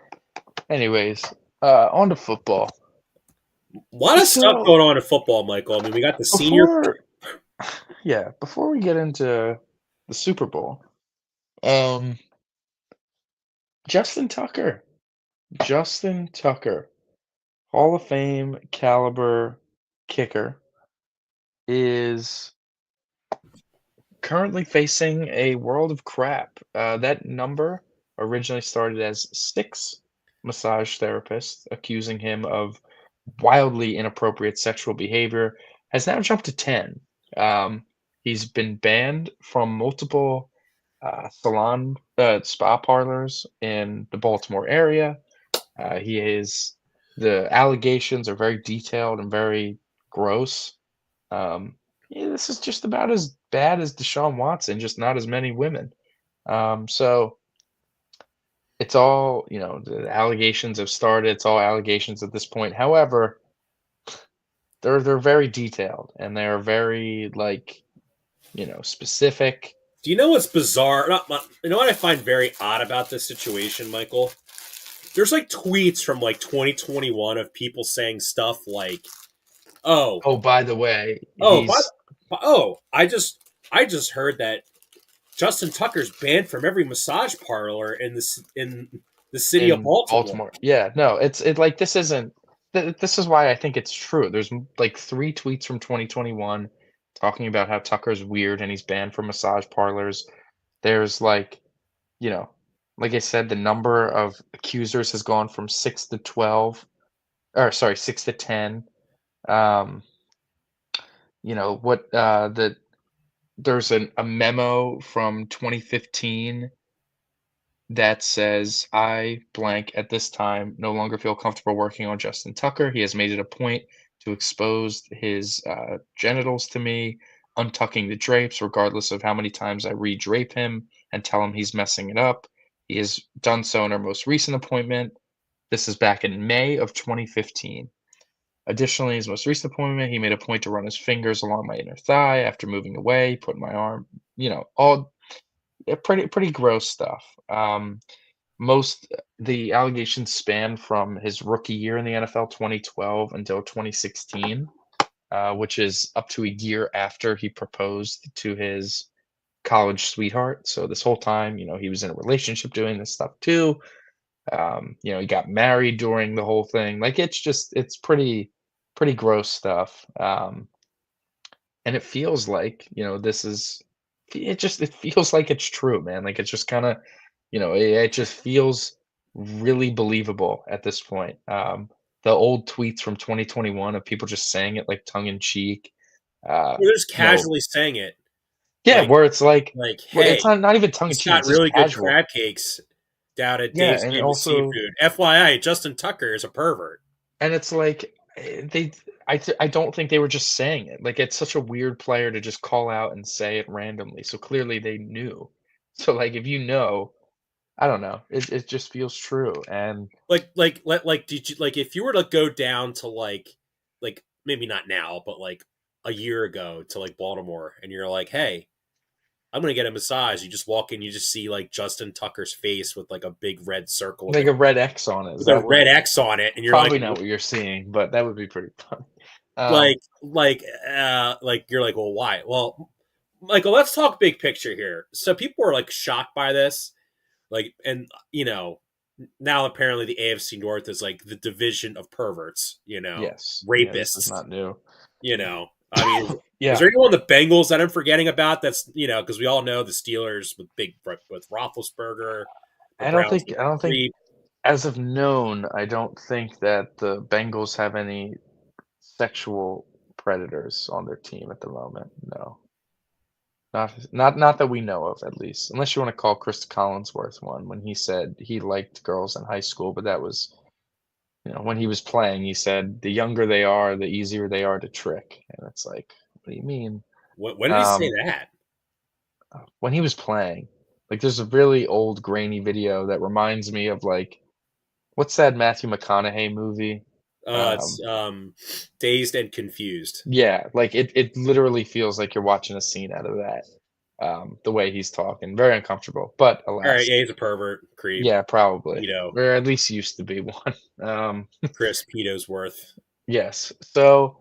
anyways, on to football. A lot of Just stuff going on in football, Michael. I mean, we got the senior. before yeah, before we get into the Super Bowl, um, Justin Tucker. Justin Tucker, Hall of Fame caliber kicker, is currently facing a world of crap. That number originally started as 6 massage therapists accusing him of wildly inappropriate sexual behavior, has now jumped to 10. He's been banned from multiple spa parlors in the Baltimore area. He is The allegations are very detailed and very gross. Um, yeah, this is just about as bad as Deshaun Watson, just not as many women. So it's all, the allegations have started. It's all allegations at this point. However, they're very detailed and they're very like, specific. Do you know what's bizarre? You know what I find very odd about this situation, Michael? There's like tweets from like 2021 of people saying stuff like, "Oh, Oh, by the way, oh, he's I just heard that Justin Tucker's banned from every massage parlor in the city of in Baltimore." Baltimore. Yeah, no, it like this isn't. This is why I think it's true. There's like 3 tweets from 2021 talking about how Tucker's weird and he's banned from massage parlors. There's like, you know, like I said, the number of accusers has gone from 6 to 12, or sorry, 6 to 10. Um, there's a memo from 2015 that says, "I blank at this time no longer feel comfortable working on Justin Tucker. He has made it a point to expose his genitals to me, untucking the drapes, regardless of how many times I re-drape him and tell him he's messing it up. He has done so in our most recent appointment. This is back in May of 2015. Additionally, his most recent appointment, he made a point to run his fingers along my inner thigh after moving away, putting my arm, all pretty gross stuff. Most The allegations span from his rookie year in the NFL, 2012, until 2016, which is up to a year after he proposed to his college sweetheart. So this whole time, he was in a relationship doing this stuff too. He got married during the whole thing. Like it's pretty gross stuff. And it feels like, it feels like it's true, man. Like it's just kind of, it just feels really believable at this point. The old tweets from 2021 of people just saying it like tongue in cheek. Uh, They're just you know, casually saying it, yeah, like where it's like, well, it's "Hey, not even tongue in he's cheek. got It's just really good casual. crab cakes down at Yeah, Dave's and Famous also, Seafood. FYI, Justin Tucker is a pervert." and it's like I don't think they were just saying it. Like it's such a weird player to just call out and say it randomly. So clearly they knew. So like if you know, I don't know. It just feels true. And Did you like if you were to go down to like maybe not now, but like a year ago to like Baltimore, and you're like, "Hey, I'm gonna get a massage." You just walk in, you just see like Justin Tucker's face with like a big red circle like a red X on it. Is with a that what red X on it, and you're probably not what you're seeing, but that would be pretty fun. Um, like you're like, "Well, why?" Well, Michael, let's talk big picture here. So people are like shocked by this, like, and now apparently the AFC North is like the division of perverts, yes. Yeah, this is rapists. not new. I mean, is Yeah. there anyone on the Bengals that I'm forgetting about? That's because we all know the Steelers with Roethlisberger, the Browns with I don't think McCreep. as of known, I don't think that the Bengals have any sexual predators on their team at the moment. No. Not that we know of, at least. Unless you wanna call Chris Collinsworth one when he said he liked girls in high school, but that was when he was playing, he said, "The younger they are, the easier they are to trick." And it's like, what do you mean? When did he say Um, that? when he was playing, like, there's a really old grainy video that reminds me of like, what's that Matthew McConaughey movie? It's Um, Dazed and Confused. yeah, like it literally feels like you're watching a scene out of that. The way he's talking, very uncomfortable, but All right, alas, yeah, he's a pervert, creep, yeah, probably, pedo, or at least used to be one. Chris Pedo's worth. Yes. So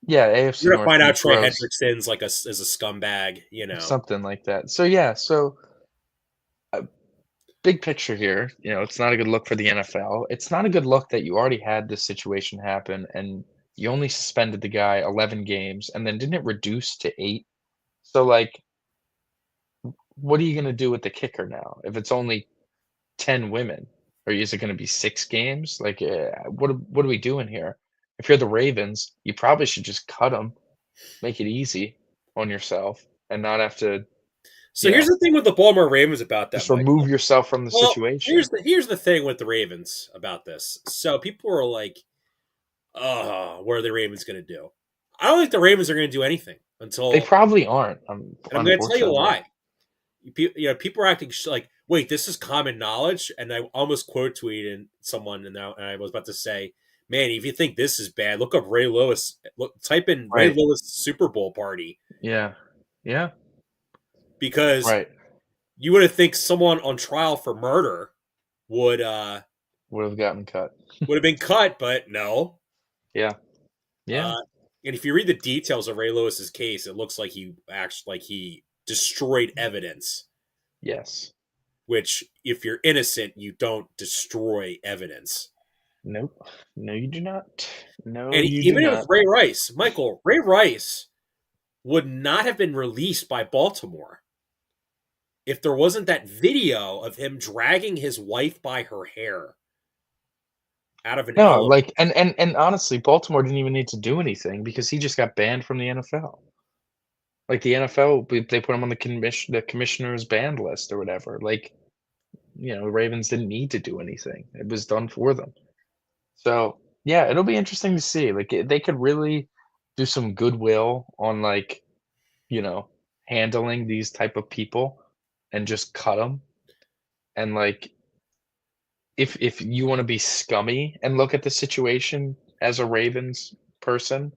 yeah, AFC You're gonna North find out beat Trey gross, Hendrickson's like is a scumbag, you know. something like that. So yeah, so big picture here, it's not a good look for the NFL. It's not a good look that you already had this situation happen and you only suspended the guy 11 games and then didn't it reduce to 8? So like, what are you gonna do with the kicker now if it's only 10 women? Or is it gonna be 6 games? Like, what are we doing here? If you're the Ravens, you probably should just cut them, make it easy on yourself, and not have to, So you here's know, the thing with the Baltimore Ravens about that, just remove Michael. yourself from the Well, situation. here's the thing with the Ravens about this. So people are like, what are the Ravens gonna do? I don't think the Ravens are gonna do anything They until, probably aren't, and I'm gonna tell you unfortunately. why. People are acting like, wait, this is common knowledge, and I almost quote tweeted someone, and I was about to say, man, if you think this is bad, look up Ray Lewis. Type in Ray Right. Lewis Super Bowl party, Yeah. Yeah. because Right. you would have think someone on trial for murder would Would have gotten cut. would have been cut, but no. Yeah. Yeah. Uh, and if you read the details of Ray Lewis's case, it looks like he destroyed evidence. Yes. Which, if you're innocent, you don't destroy evidence. Nope. No, you do not. No, And you do even with not. Ray Rice, Michael, Ray Rice would not have been released by Baltimore if there wasn't that video of him dragging his wife by her hair out of an No, elevator. like, and honestly, Baltimore didn't even need to do anything because he just got banned from the NFL. Like the NFL, they put him on the commissioner's banned list or whatever. Like, Ravens didn't need to do anything. It was done for them. So, yeah, it'll be interesting to see. Like, they could really do some goodwill on, like, you know, handling these type of people and just cut them. And, like, if you wanna be scummy and look at the situation as a Ravens person,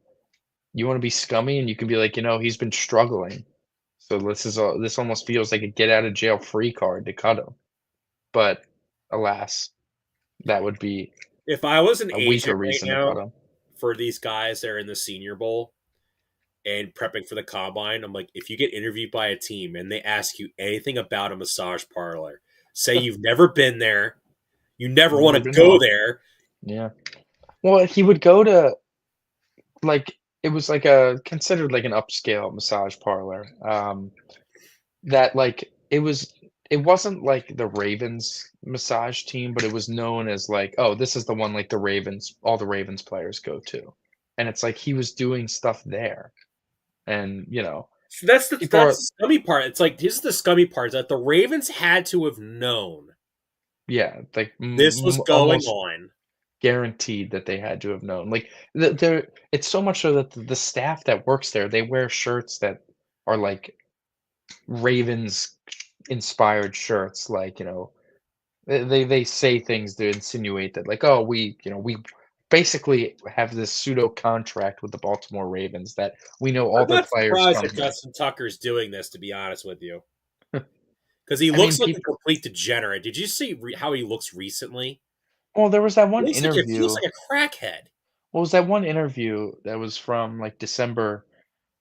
you wanna be scummy and you can be like, "He's been struggling, so this almost feels like a get out of jail free card to cut him." But alas, that would be If I was an a weaker agent right reason to cut now him. for these guys that are in the Senior Bowl and prepping for the combine, I'm like, if you get interviewed by a team and they ask you anything about a massage parlor, say you've never been there, you never want Never to been to go one. there. Yeah. Well, he would go to, like, it was like a considered like an upscale massage parlor, that, like, it wasn't like the Ravens massage team, but it was known as like, "Oh, this is the one, like, all the Ravens players go to." And it's like he was doing stuff there, and, So that's the people are scummy part. It's like, this is the scummy part, is that the Ravens had to have known yeah, like, this was going almost on. guaranteed that they had to have known. Like, there it's so much so that the staff that works there, they wear shirts that are, like, Ravens inspired shirts, like, they say things to insinuate that, like, "Oh, we basically have this pseudo contract with the Baltimore Ravens that we know all I'm their not players surprised come that here." Justin Tucker's doing this, to be honest with you, because he I mean, looks like a people complete degenerate. Did you see how he looks recently? well, there was that He one looks like interview a crackhead. what was that one interview that was from, like, December,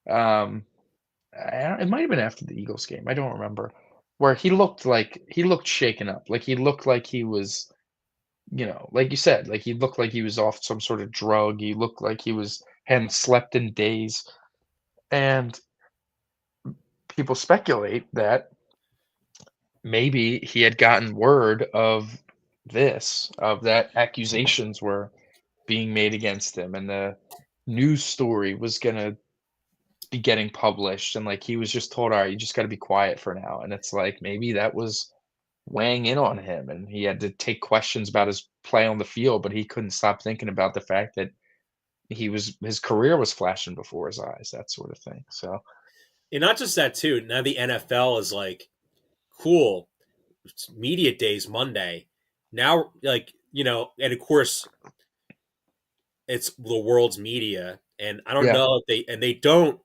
um, it might have been after the Eagles game, I don't remember, where he looked shaken up, like, he looked like he was, like you said, like, he looked like he was off some sort of drug, he looked like he hadn't slept in days, and people speculate that maybe he had gotten word of that accusations were being made against him, and the news story was gonna be getting published, and, like, he was just told, "Alright, you just gotta be quiet for now," and it's like, maybe that was weighing in on him, and he had to take questions about his play on the field, but he couldn't stop thinking about the fact that his career was flashing before his eyes, that sort of thing. So And not just that too. Now the NFL is like, cool. It's media days Monday. Now, like, and of course it's the world's media, and I don't yeah, know if they don't.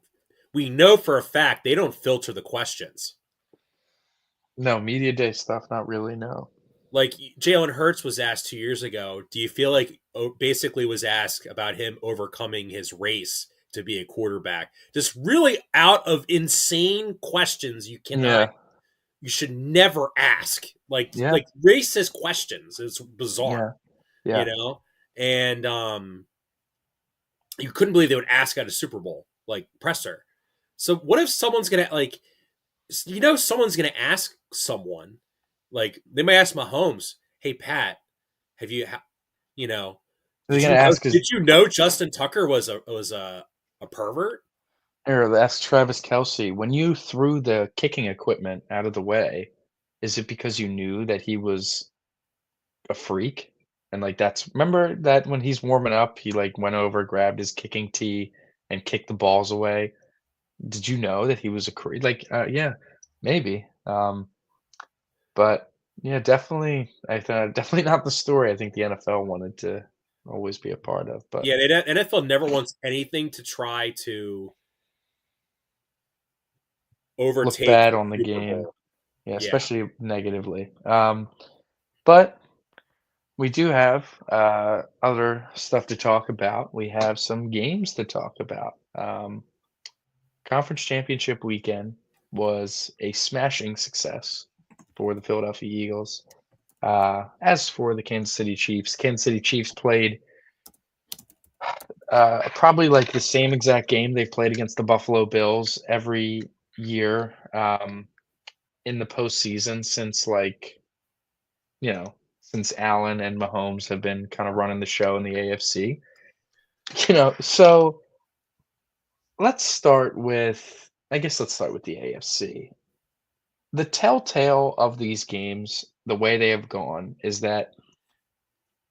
We know for a fact they don't filter the questions. no media day stuff, not really. No, Like Jalen Hurts was asked 2 years ago, do you feel like basically was asked about him overcoming his race to be a quarterback? Just really out of insane questions yeah, you should never ask. Like yeah, like racist questions. It's bizarre, yeah, you yeah. know? And you couldn't believe they would ask at a Super Bowl like presser. So what if someone's gonna like someone's gonna ask someone like they might ask Mahomes, "Hey Pat, have you you know They're gonna ask his did you know Justin Tucker was a pervert?" or ask Travis Kelsey, when you threw the kicking equipment out of the way, is it because you knew that he was a freak? And like that's remember that when he's warming up, he like went over, grabbed his kicking tee, and kicked the balls away. Did you know that he was a like, yeah, maybe. But yeah, definitely, I thought definitely not the story I think the NFL wanted to always be a part of. But Yeah, the NFL never wants anything to try to look overtake bad the on the Super game, Bowl. yeah, Yeah. especially negatively. But we do have other stuff to talk about. We have some games to talk about. Conference championship weekend was a smashing success for the Philadelphia Eagles. As for the Kansas City Chiefs played probably like the same exact game they've played against the Buffalo Bills every year in the postseason since since Allen and Mahomes have been kind of running the show in the AFC. So let's start with the AFC. The telltale of these games, the way they have gone, is that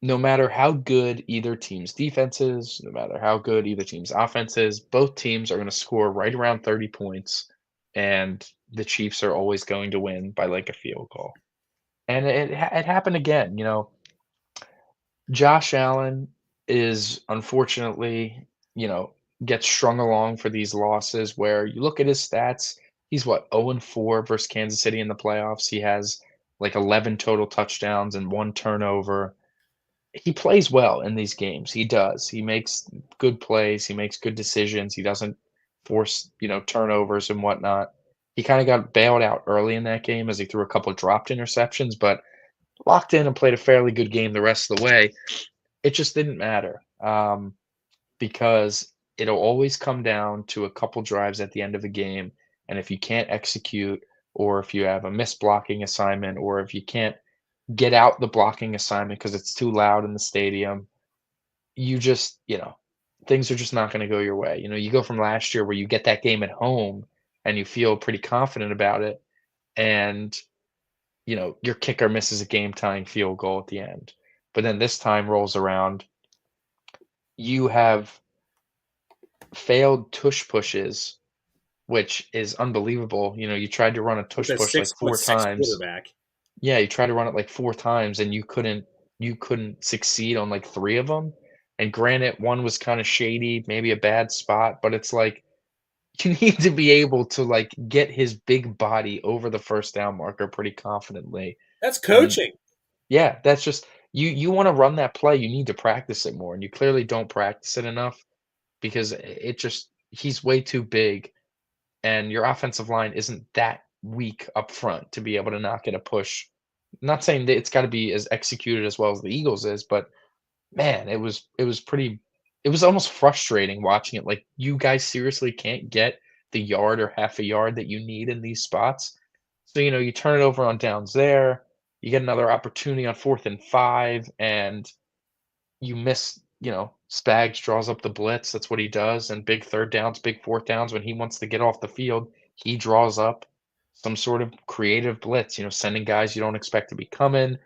no matter how good either team's defense is, no matter how good either team's offense is, both teams are going to score right around 30 points, and the Chiefs are always going to win by like a field goal. And it happened again. Josh Allen is unfortunately, gets strung along for these losses where you look at his stats, he's what, 0-4 versus Kansas City in the playoffs. He has like 11 total touchdowns and one turnover. He plays well in these games. He does. He makes good plays. He makes good decisions. He doesn't force, turnovers and whatnot. He kind of got bailed out early in that game as he threw a couple of dropped interceptions, but locked in and played a fairly good game the rest of the way. It just didn't matter because it'll always come down to a couple drives at the end of a game. And if you can't execute, or if you have a missed blocking assignment, or if you can't get out the blocking assignment because it's too loud in the stadium, you just, things are just not going to go your way. You go from last year where you get that game at home and you feel pretty confident about it, and your kicker misses a game tying field goal at the end. But then this time rolls around, you have failed tush pushes, which is unbelievable. You tried to run a With tush a push six like foot 4 six times. quarterback. Yeah, you tried to run it like 4 times and you couldn't succeed on like 3 of them. And granted, one was kind of shady, maybe a bad spot, but it's like you need to be able to like get his big body over the first down marker pretty confidently. That's And coaching. yeah, that's just you want to run that play, you need to practice it more, and you clearly don't practice it enough because it just he's way too big, and your offensive line isn't that weak up front to be able to not get a push. Not saying that it's got to be as executed as well as the Eagles is, but man, it was almost frustrating watching it. Like you guys seriously can't get the yard or half a yard that you need in these spots. So, you turn it over on downs there, you get another opportunity on 4th and 5, and you miss, Spags draws up the blitz. That's what he does. And big third downs, big fourth downs when he wants to get off the field, he draws up. some sort of creative blitz, sending guys you don't expect to be coming,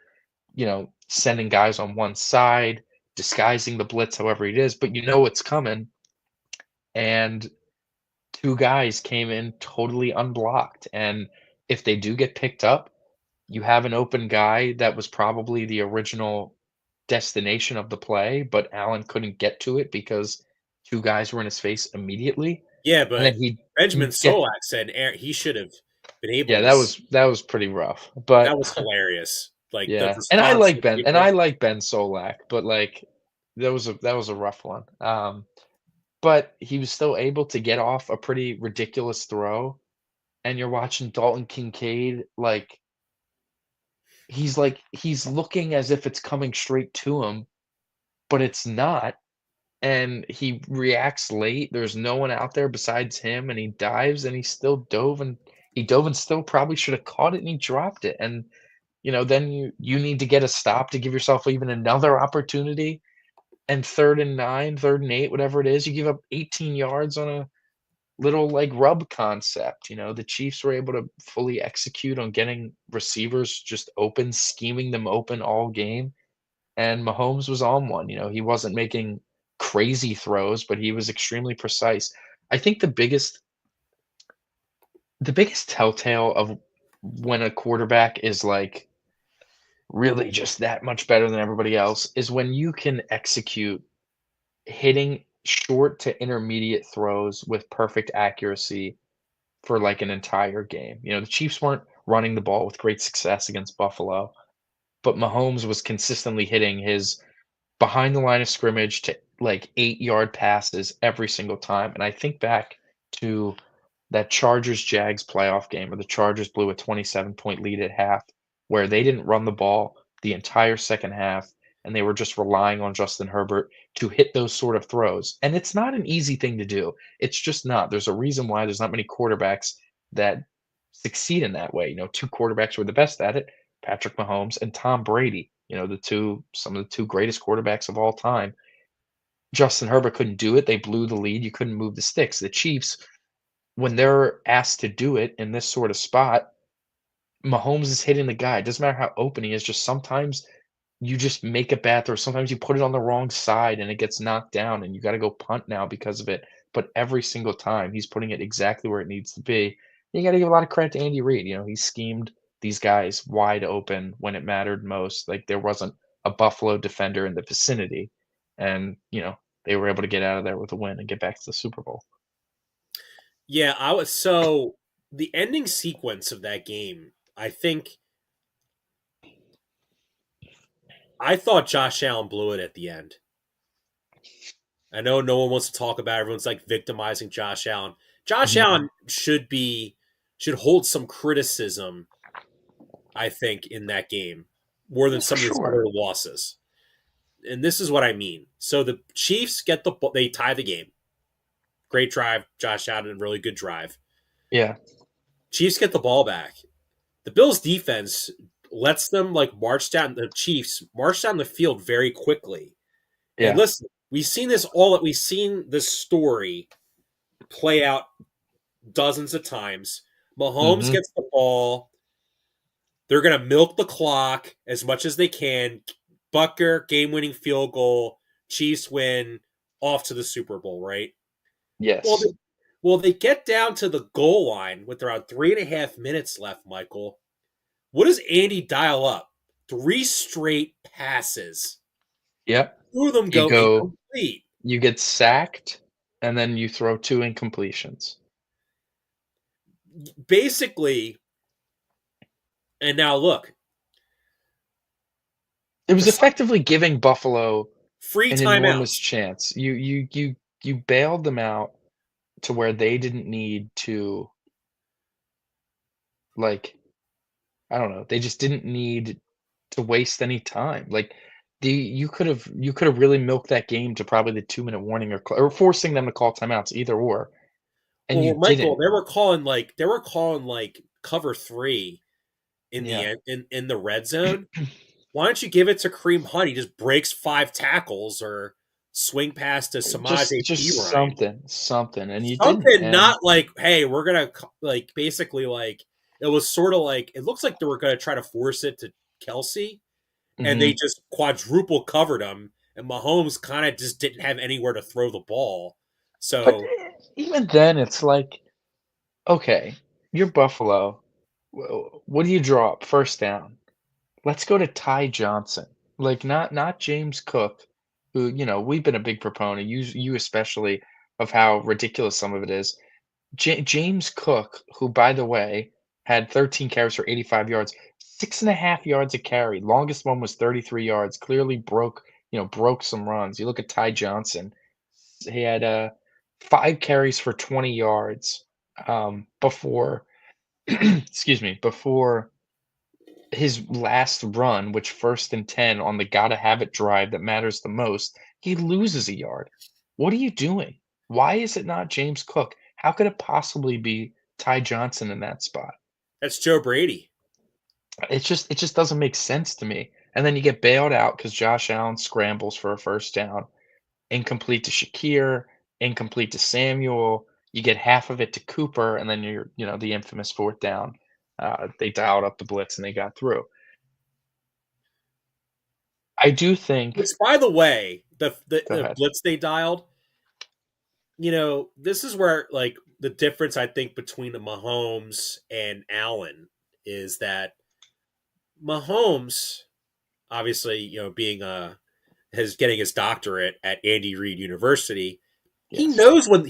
sending guys on one side, disguising the blitz however it is, but you know it's coming. And two guys came in totally unblocked. And if they do get picked up, you have an open guy that was probably the original destination of the play, but Allen couldn't get to it because two guys were in his face immediately. Yeah, And then but he Benjamin get Solak said he should have been able yeah, to. that was pretty rough. That But was hilarious. Like the yeah, and I response like of Ben and people. I like Ben Solak, but like that was a rough one. But he was still able to get off a pretty ridiculous throw, and you're watching Dalton Kincaid he's looking as if it's coming straight to him, but it's not, and he reacts late. There's no one out there besides him, and he dives, and he dove and still probably should have caught it, and he dropped it. And then you need to get a stop to give yourself even another opportunity. And 3rd and 9, 3rd and 8, whatever it is, you give up 18 yards on a little like rub concept. The Chiefs were able to fully execute on getting receivers just open, scheming them open all game. And Mahomes was on one. He wasn't making crazy throws, but he was extremely precise. I think the biggest telltale of when a quarterback is like really just that much better than everybody else is when you can execute hitting short to intermediate throws with perfect accuracy for like an entire game. The Chiefs weren't running the ball with great success against Buffalo, but Mahomes was consistently hitting his behind the line of scrimmage to like 8-yard passes every single time. And I think back to that Chargers Jags playoff game where the Chargers blew a 27-point lead at half, where they didn't run the ball the entire second half and they were just relying on Justin Herbert to hit those sort of throws. And it's not an easy thing to do. It's just not. There's a reason why there's not many quarterbacks that succeed in that way. Two quarterbacks who are the best at it, Patrick Mahomes and Tom Brady, some of the two greatest quarterbacks of all time. Justin Herbert couldn't do it. They blew the lead. You couldn't move the sticks. The Chiefs, when they're asked to do it in this sort of spot, Mahomes is hitting the guy. It doesn't matter how open he is, just sometimes you just make a bad throw. Sometimes you put it on the wrong side and it gets knocked down and you got to go punt now because of it. But every single time he's putting it exactly where it needs to be. You got to give a lot of credit to Andy Reid. He schemed these guys wide open when it mattered most. Like there wasn't a Buffalo defender in the vicinity. And, they were able to get out of there with a win and get back to the Super Bowl. Yeah, the ending sequence of that game. I thought Josh Allen blew it at the end. I know no one wants to talk about it. Everyone's like victimizing Josh Allen. Josh Mhm. Allen should hold some criticism, I think, in that game more than Yeah, for some of his sure. other losses. And this is what I mean. So the Chiefs they tie the game. Great drive, Josh Allen, really good drive. Yeah. Chiefs get the ball back. The Bills defense lets them like march down the Chiefs march down the field very quickly. And Yeah. listen, we've seen this story play out dozens of times. Mahomes Mhm. gets the ball. They're going to milk the clock as much as they can. Bucker, game winning field goal. Chiefs win, off to the Super Bowl, right? Well, Yes. they get down to the goal line with around 3.5 minutes left, Michael. What does Andy dial up? Three straight passes. Yep. Two of them You go go incomplete. you get sacked, and then you throw 2 incompletions. Basically, and now look, It was effectively giving Buffalo free an enormous timeouts. chance. You bailed them out to where they didn't need to, like, I don't know, they just didn't need to waste any time. Like, you could have really milked that game to probably the 2-minute warning or forcing them to call timeouts, either or, and you Well, Michael, didn't. they were calling like cover three in the Yeah. in the red zone. Why don't you give it to Kareem Hunt? He just breaks five tackles or swing past to Just Samaje just Perine. something, and you didn't, Something and not like, hey, we're gonna like basically like it was sort of like it looks like they were going to try to force it to Kelsey, and they Hmm. just quadruple covered him, and Mahomes kind of just didn't have anywhere to throw the ball. But So even then, it's like, okay, you're Buffalo. What do you draw up? First down. Let's go to Ty Johnson. Like, not James Cook, who, we've been a big proponent, you especially, of how ridiculous some of it is. James Cook, who, by the way, had 13 carries for 85 yards, 6.5 yards a carry. Longest one was 33 yards. Clearly broke some runs. You look at Ty Johnson, he had 5 carries for 20 yards before, excuse me, before his last run, which 1st and 10 on the gotta have it drive that matters the most, he loses a yard. What are you doing? Why is it not James Cook? How could it possibly be Ty Johnson in that spot? that's Joe Brady. It just doesn't make sense to me. And then you get bailed out because Josh Allen scrambles for a first down, incomplete to Shakir, incomplete to Samuel. You get half of it to Cooper, and then the infamous fourth down. They dialed up the blitz and they got through. I do think. Which, by the way, Go the ahead. blitz they dialed, this is where like the difference I think between the Mahomes and Allen is that Mahomes, obviously, being his getting his doctorate at Andy Reid University, Yes.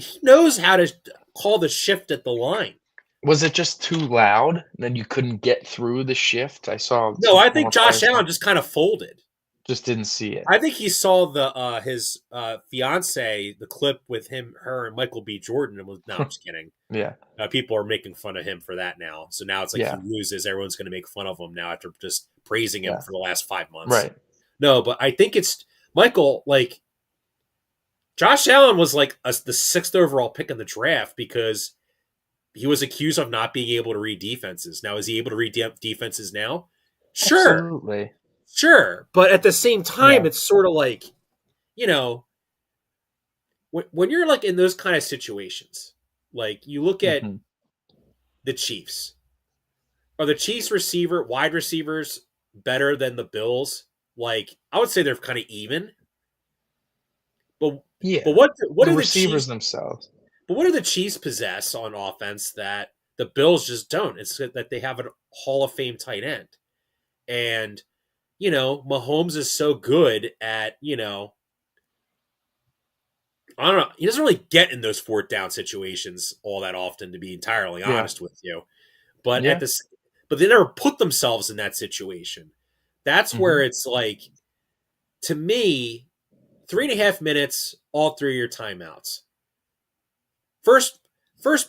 he knows how to call the shift at the line. Was it just too loud? Then you couldn't get through the shift? I saw No, some I think former Josh players Allen just kind of folded. just didn't see it. I think he saw the his fiance, the clip with him, her, and Michael B. Jordan, and was no, I'm just kidding. Yeah, People are making fun of him for that now. So now it's like he yeah, loses, everyone's going to make fun of him now after just praising him yeah. for the last 5 months. Right. No, but I think it's Michael. Like Josh Allen was like the sixth overall pick in the draft because he was accused of not being able to read defenses. Now, is he able to read defenses now? Sure, Absolutely. sure. But at the same time, Yeah. it's sort of like, you know, when you're like in those kind of situations, like you look at Mhm. the Chiefs. Are the Chiefs wide receivers better than the Bills? Like I would say they're kind of even. But but Yeah. what The do the receivers Chiefs themselves. but what do the Chiefs possess on offense that the Bills just don't? It's that they have a Hall of Fame tight end. And Mahomes is so good at, I don't know, he doesn't really get in those fourth down situations all that often, to be entirely Yeah. honest with you. But Yeah. but they never put themselves in that situation. That's where Mhm. it's like, to me, 3.5 minutes, all 3 of your timeouts. First,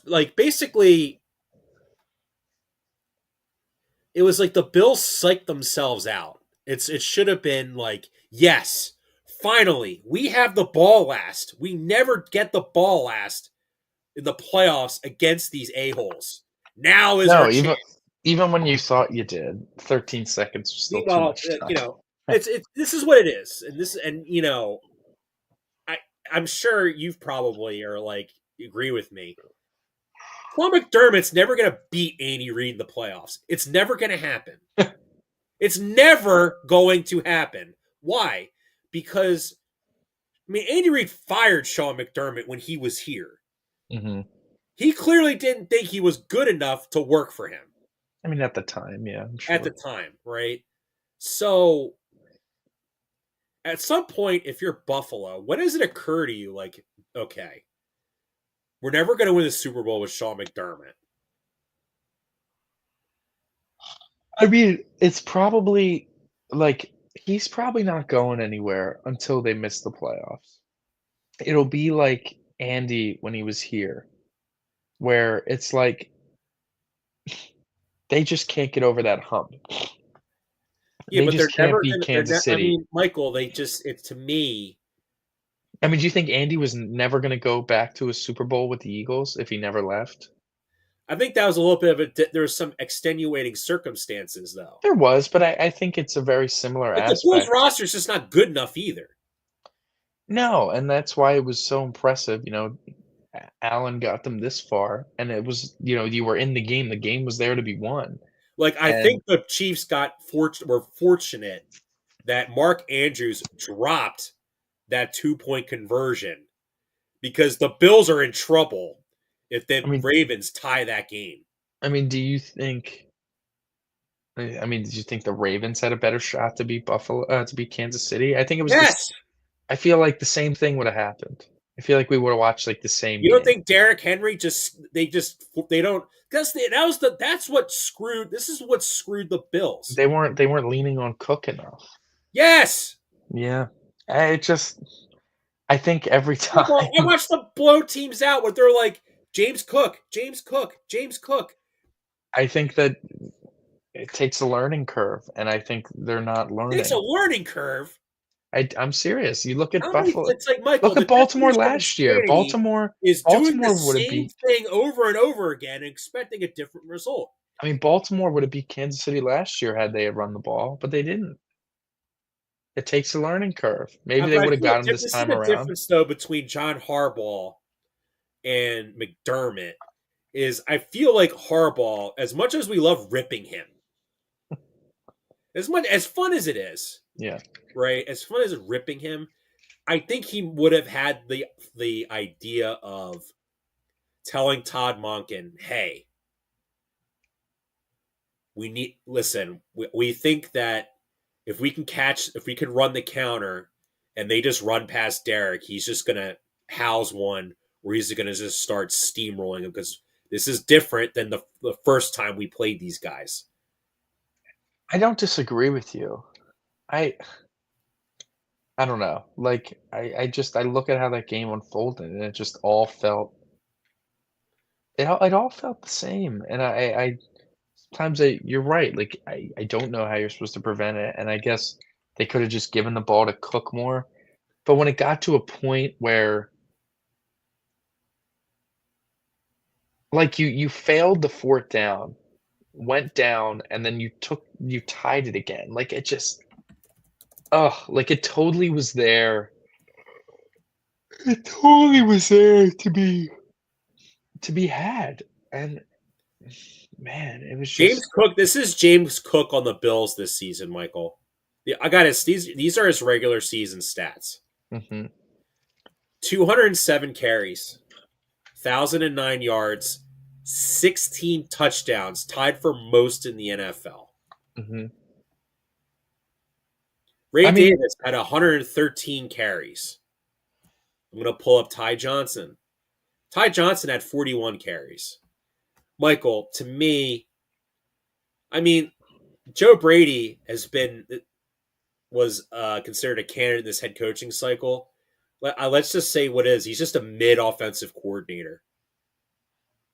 like basically, it was like the Bills psyched themselves out. It should have been like, yes, finally, we have the ball last. We never get the ball last in the playoffs against these a-holes. Now is our No, chance. even when you thought you did, 13 seconds was still too Meanwhile, much time. it's this is what it is, and I I'm sure you've probably are like agree with me. Sean McDermott's never going to beat Andy Reid in the playoffs. It's never going to happen. It's never going to happen. Why? Because Andy Reid fired Sean McDermott when he was here. Mhm. He clearly didn't think he was good enough to work for him I mean, at the time, yeah, I'm at the sure. time, right? So at some point, if you're Buffalo, when does it occur to you, like, okay, we're never going to win the Super Bowl with Sean McDermott? I mean, it's probably like he's probably not going anywhere until they miss the playoffs. It'll be like Andy when he was here, where it's like they just can't get over that hump. Yeah, They but just they're can't never beat going Kansas to. I City. mean, Michael, they just, it's to me, I mean, do you think Andy was never gonna go back to a Super Bowl with the Eagles if he never left? I think that was a little bit of there was some extenuating circumstances, though. There was, but I think it's a very similar Like the Bills aspect. roster is just not good enough either. No, and that's why it was so impressive, Allen got them this far, and it was, you were in the game. The game was there to be won. Like I And think the Chiefs were fortunate that Mark Andrews dropped that 2 point conversion because the Bills are in trouble if I the mean, Ravens tie that game. do you think? Did you think the Ravens had a better shot to beat Kansas City? I think it was this. Yes. I feel like the same thing would have happened. I feel like we would have watched like the same You don't game. think Derrick Henry they don't because that's what screwed this is what screwed the Bills. They weren't leaning on Cook enough. Yes. Yeah, I think every Like, time well, I watched them blow teams out where they're like James Cook, James Cook, James Cook. I think that it takes a learning curve, and I think they're not It's a learning. learning curve. I'm serious. You look at How many? Buffalo. It's like Michael. Look The at Baltimore definition of last year. insanity Baltimore is doing the Baltimore would have same beat thing over and over again and expecting a different result. Baltimore would have beat Kansas City last year had they had run the ball, but they didn't. It takes a learning curve. Maybe they But I would have feel got him this this is time the around. difference though between John Harbaugh and McDermott is I feel like Harbaugh, as much as we love ripping him, as much as fun as it is, Yeah. right? As fun as ripping him, I think he would have had the idea of telling Todd Monken, "Hey, we think that if we can run the counter and they just run past Derek, he's just gonna house one where he's gonna just start steamrolling him because this is different than the first time we played these guys." I don't disagree with you. I I don't know. Like I look at how that game unfolded and it just all felt it all felt the same. And I sometimes you're right. Like I don't know how you're supposed to prevent it. And I guess they could have just given the ball to Cook more. But when it got to a point where like you failed the fourth down, went down, and then you tied it again. Like it just like it totally was there. It totally was there to be had. And man, it was James just Cook, this is James Cook on the Bills this season, Michael. Yeah, I got his these are his regular season stats. mhm, 207 carries, 1,009 yards, 16 touchdowns, tied for most in the NFL. mhm. Ray I mean, Davis had 113 carries. I'm going to pull up Ty Johnson. Ty Johnson had 41 carries. Michael, to me, I mean, Joe Brady was considered a candidate in this head coaching cycle. Let's just say what is. He's just a mid offensive coordinator.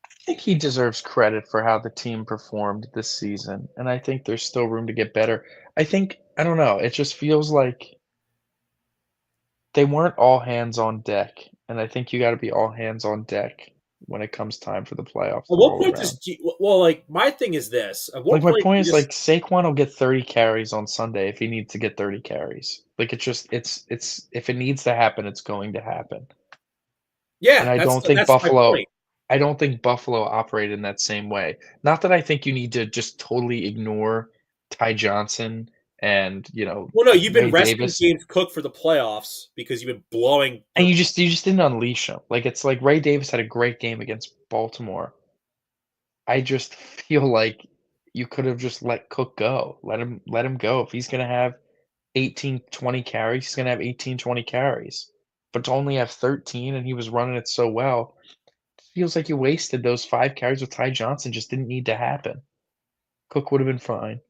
I think he deserves credit for how the team performed this season, and I think there's still room to get better. I don't know, it just feels like they weren't all hands on deck, and I think you gotta be all hands on deck when it comes time for the playoffs At to what roll point does around. well, like my thing is this? At what Like, my point point do is, you like, just Saquon will get 30 carries on Sunday if he needs to get 30 carries. Like, it's if it needs to happen, it's going to happen. And yeah? That's my point. I don't think Buffalo operated in that same way. Not that I think you need to just totally ignore Ty Johnson and, Well, no, you've been Ray resting Davis, James Cook for the playoffs because you've been blowing and the. you just didn't unleash him. Like, it's like Ray Davis had a great game against Baltimore. I just feel like you could have just let Cook go. Let him go. If he's gonna have 18, 20 carries, he's gonna have 18, 20 carries. But to only have 13 and he was running it so well, it feels like you wasted those 5 carries with Ty Johnson, just didn't need to happen. Cook would have been fine.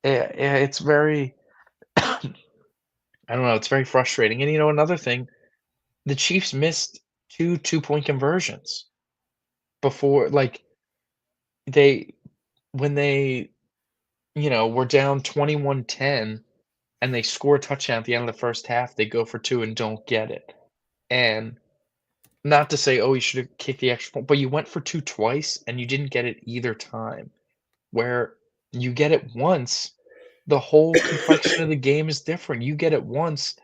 Yeah, it's very I don't know, it's very frustrating. And another thing, the Chiefs missed 2 two-point conversions before like they when they, were down 21-10 and they score a touchdown at the end of the first half, they go for 2 and don't get it. And not to say, "Oh, you should have kicked the extra point," but you went for 2 twice and you didn't get it either time. Where you get it once, the whole complexion of the game is different. You get it once,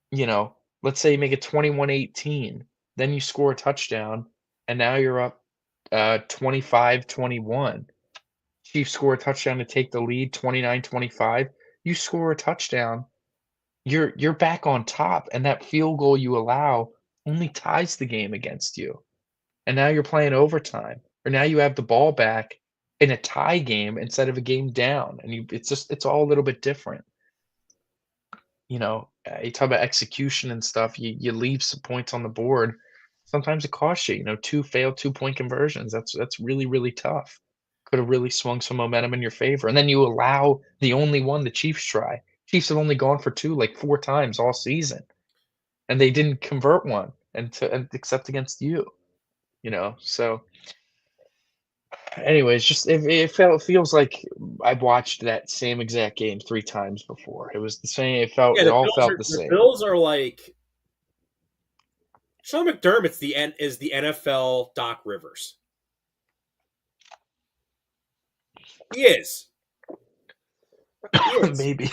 you know, let's say you make it 21-18. then you score a touchdown, and now you're up 25-21. Chiefs score a touchdown to take the lead 29-25. You score a touchdown, you're back on top, and that field goal you allow only ties the game against you. And now you're playing overtime, or now you have the ball back in a tie game instead of a game down, and it's all a little bit different. You talk about execution and stuff, you leave some points on the board, sometimes it costs you, 2 failed two-point conversions, that's really, really tough. Coulda really swung some momentum in your favor, and then you allow the only one the Chiefs try. Chiefs have only gone for 2, like, 4 times all season, and they didn't convert one and except against you, so anyways, just it feels like I've watched that same exact game 3 times before. It was the same, Yeah, it all felt the The same. Bills are like Sean McDermott's the NFL Doc Rivers. He is. He is. Maybe.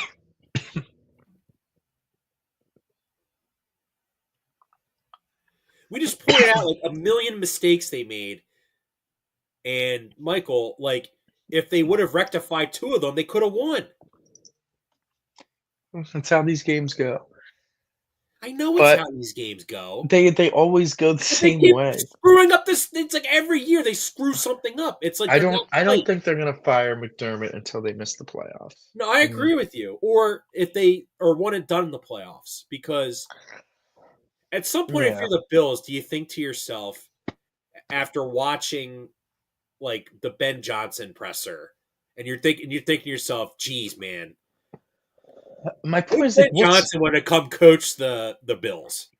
We just pointed out like a million mistakes they made, and Michael, like if they would have rectified 2 of them, they could have won. That's how these games go. I know it's But how these games go. they always go the But they same keep way. screwing up this. It's like every year they screw something up. It's like I they're don't not I don't tight. think they're gonna fire McDermott until they miss the playoffs. No, I Mm, agree with you. Or if they are one and done in the playoffs, because at some point, if yeah. you're the Bills, do you think to yourself after watching like the Ben Johnson presser, and you're thinking to yourself, "Geez, man, My what point if is, like, Ben Johnson want to come coach the Bills?"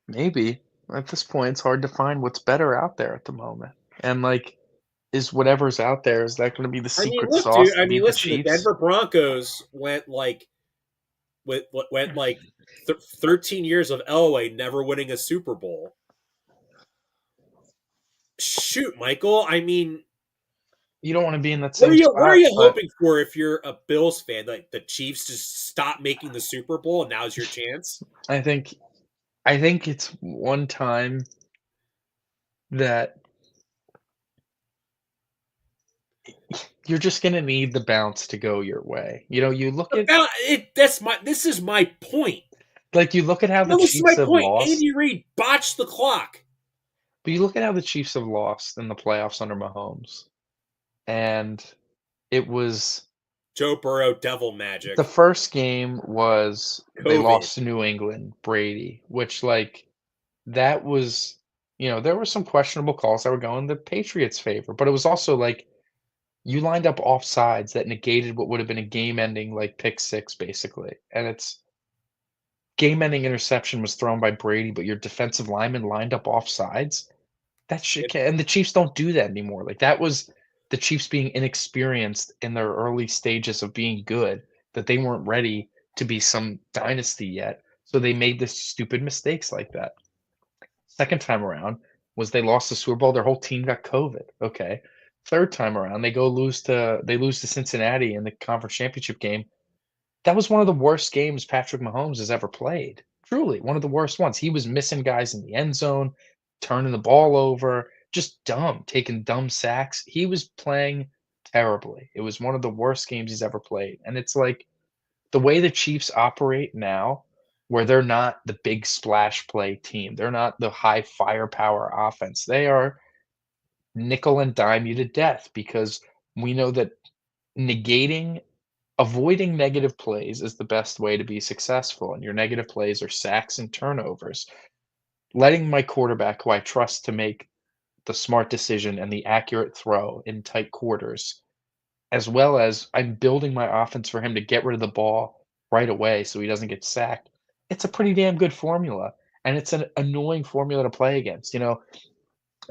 maybe. At this point, it's hard to find what's better out there at the moment. And, like, is whatever's out there, is that gonna be the I mean, secret look, dude. sauce I to mean, beat the listen. The Chiefs? Denver Broncos went like 13 years of Elway never winning a Super Bowl. Shoot, Michael. I mean, You don't wanna be in that same what are spot, you but hoping for if you're a Bills fan? Like the Chiefs just stop making the Super Bowl and now's your chance? I think I think it's one time that you're just gonna need the bounce to go your way. You look at This is my point. you look at how the No, this is my Chiefs have point. lost, Andy Reid botched the clock. but you look at how the Chiefs have lost in the playoffs under Mahomes, and it was Joe Burrow, devil the magic, first game was they COVID. lost to New England, Brady, which, like, that was there were some questionable calls that were going the Patriots' favor, but it was also, like, you lined up offsides that negated what would have been a game-ending, like, pick six, basically, and it's game-ending interception was thrown by Brady, but your defensive lineman lined up offsides. That shit It, can and the Chiefs don't do that anymore. Like, that was the Chiefs being inexperienced in their early stages of being good, that they weren't ready to be some dynasty yet, so they made the stupid mistakes like that. Second time around was they lost the Super Bowl, their whole team got COVID, okay. Third time around, they lose to Cincinnati in the conference championship game. That was one of the worst games Patrick Mahomes has ever played. Truly, one of the worst ones. He was missing guys in the end zone, turning the ball over, just dumb, taking dumb sacks. He was playing terribly. It was one of the worst games he's ever played. And it's like the way the Chiefs operate now, where they're not the big splash play team, they're not the high firepower offense. They are nickel and dime you to death because we know that negating avoiding negative plays is the best way to be successful, and your negative plays are sacks and turnovers. Letting my quarterback, who I trust to make the smart decision and the accurate throw in tight quarters, as well as I'm building my offense for him to get rid of the ball right away so he doesn't get sacked. It's a pretty damn good formula, and it's an annoying formula to play against.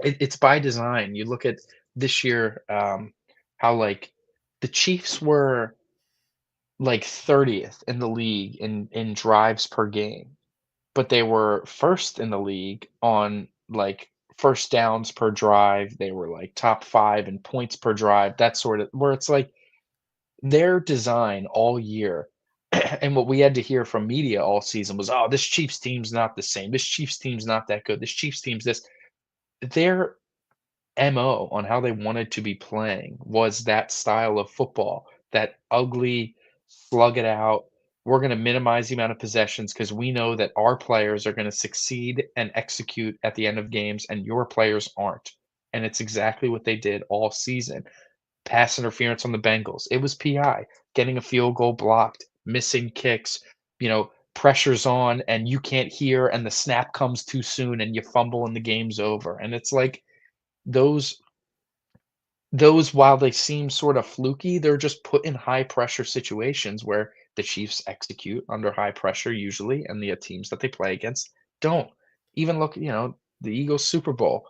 It's by design. You look at this year, how like the Chiefs were like 30th in the league in drives per game, but they were first in the league on, like, first downs per drive. They were, like, top 5 in points per drive, that sort of where it's like their design all year. And what we had to hear from media all season was, "Oh, this Chiefs team's not the same. This Chiefs team's not that good. This Chiefs team's this." Their MO on how they wanted to be playing was that style of football, that ugly, slug it out. We're going to minimize the amount of possessions because we know that our players are going to succeed and execute at the end of games, and your players aren't. And it's exactly what they did all season. Pass interference on the Bengals. It was PI, getting a field goal blocked, missing kicks, pressures on, and you can't hear, and the snap comes too soon, and you fumble, and the game's over. And it's like those while they seem sort of fluky, they're just put in high pressure situations where the Chiefs execute under high pressure usually, and the teams that they play against don't. Even look, the Eagles Super Bowl.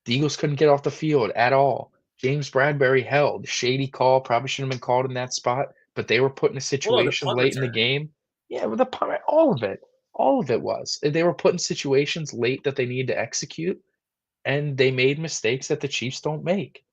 The Eagles couldn't get off the field at all. James Bradbury held. Shady call, probably shouldn't have been called in that spot, but they were put in a Well, no, the situation punt late in the return. game. Yeah, with the punt, all of it. All of it was. They were put in situations late that they needed to execute, and they made mistakes that the Chiefs don't make.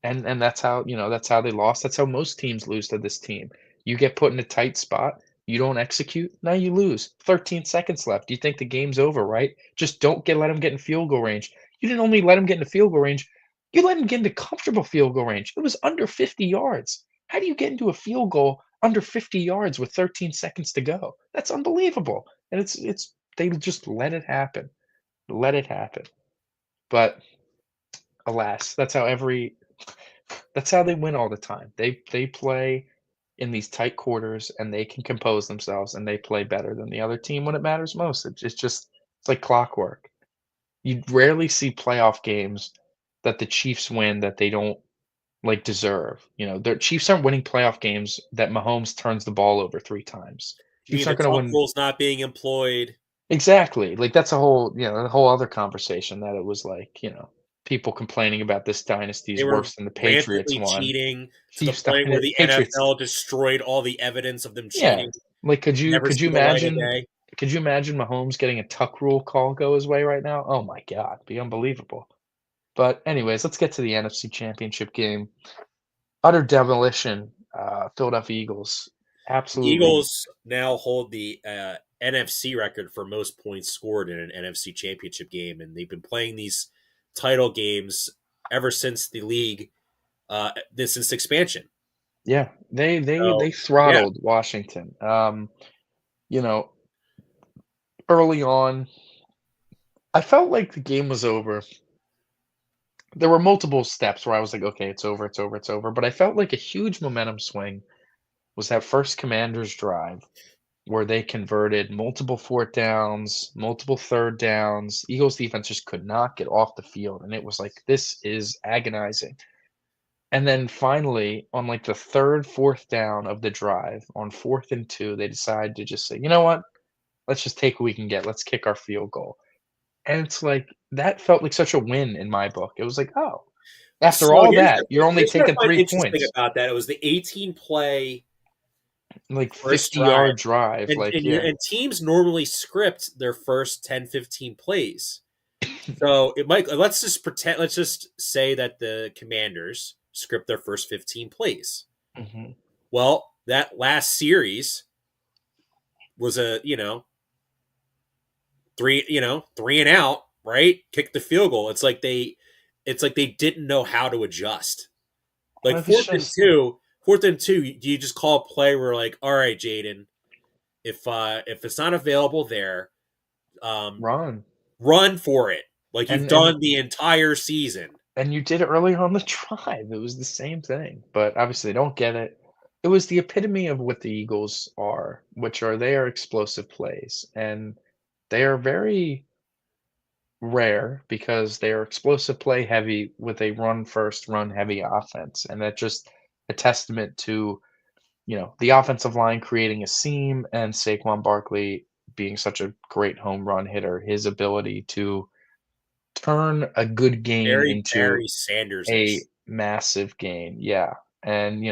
And that's how they lost. That's how most teams lose to this team. You get put in a tight spot, you don't execute, now you lose. 13 seconds left. You think the game's over, right? Just don't let them get in field goal range. You didn't only let them get into field goal range, you let them get into comfortable field goal range. It was under 50 yards. How do you get into a field goal under 50 yards with 13 seconds to go? That's unbelievable. And it's they just let it happen. Let it happen. But alas, that's how they win all the time. They play in these tight quarters, and they can compose themselves, and they play better than the other team when it matters most. It's like clockwork. You rarely see playoff games that the Chiefs win that they don't, like, deserve. The Chiefs aren't winning playoff games that Mahomes turns the ball over 3 times. You Chiefs mean the aren't gonna tuck win. rule's not being employed? Exactly, like, that's a whole other conversation that it was like, people complaining about this dynasty They is were worse than the Patriots rampantly one. cheating to the Chiefs point where dynasty the Patriots. NFL destroyed all the evidence of them Yeah, cheating. like, Never see the light of day. could you imagine Mahomes getting a tuck rule call go his way right now? Oh my god, it'd be unbelievable. But anyways, let's get to the NFC Championship game. Utter demolition, Philadelphia Eagles. The Absolutely. Eagles now hold the NFC record for most points scored in an NFC championship game, and they've been playing these title games ever since the league, this since expansion. Yeah, they So, yeah, throttled Washington. You know, early on, I felt like the game was over. There were multiple steps where I was like, "Okay, it's over, it's over, it's over," but I felt like a huge momentum swing was that first Commanders drive where they converted multiple 4th downs, multiple 3rd downs. Eagles defense just could not get off the field, and it was like, "This is agonizing." And then finally, on, like, the 3rd, 4th down of the drive, on 4th and 2, they decide to just say, "You know what? Let's just take what we can get. Let's kick our field goal." And it's like, that felt like such a win in my book. It was like, "Oh, after so all that, you're only here's what I taking find 3 interesting points." about that. It was the 18 play Like, first drive, 50-yard drive, and like, yeah. teams normally script their first 10, 15 plays. So it might let's just pretend let's just say that the Commanders script their first 15 plays. Mhm. Well, that last series was a, three and out, right? Kick the field goal. It's like they didn't know how to adjust. Like Well, it's just fourth and two, you just call a play where like, all right, Jaden, if it's not available there, um, run. run for it. Like you've And done the entire season. And you did it earlier on the drive. It was the same thing, but obviously they don't get it. It was the epitome of what the Eagles are, which are they are explosive plays, and they are very rare because they are explosive play heavy with a run first, run heavy offense, and that's just a testament to, the offensive line creating a seam and Saquon Barkley being such a great home run hitter, his ability to turn a good game Very into Barry Sanders a ish. massive game, yeah, and,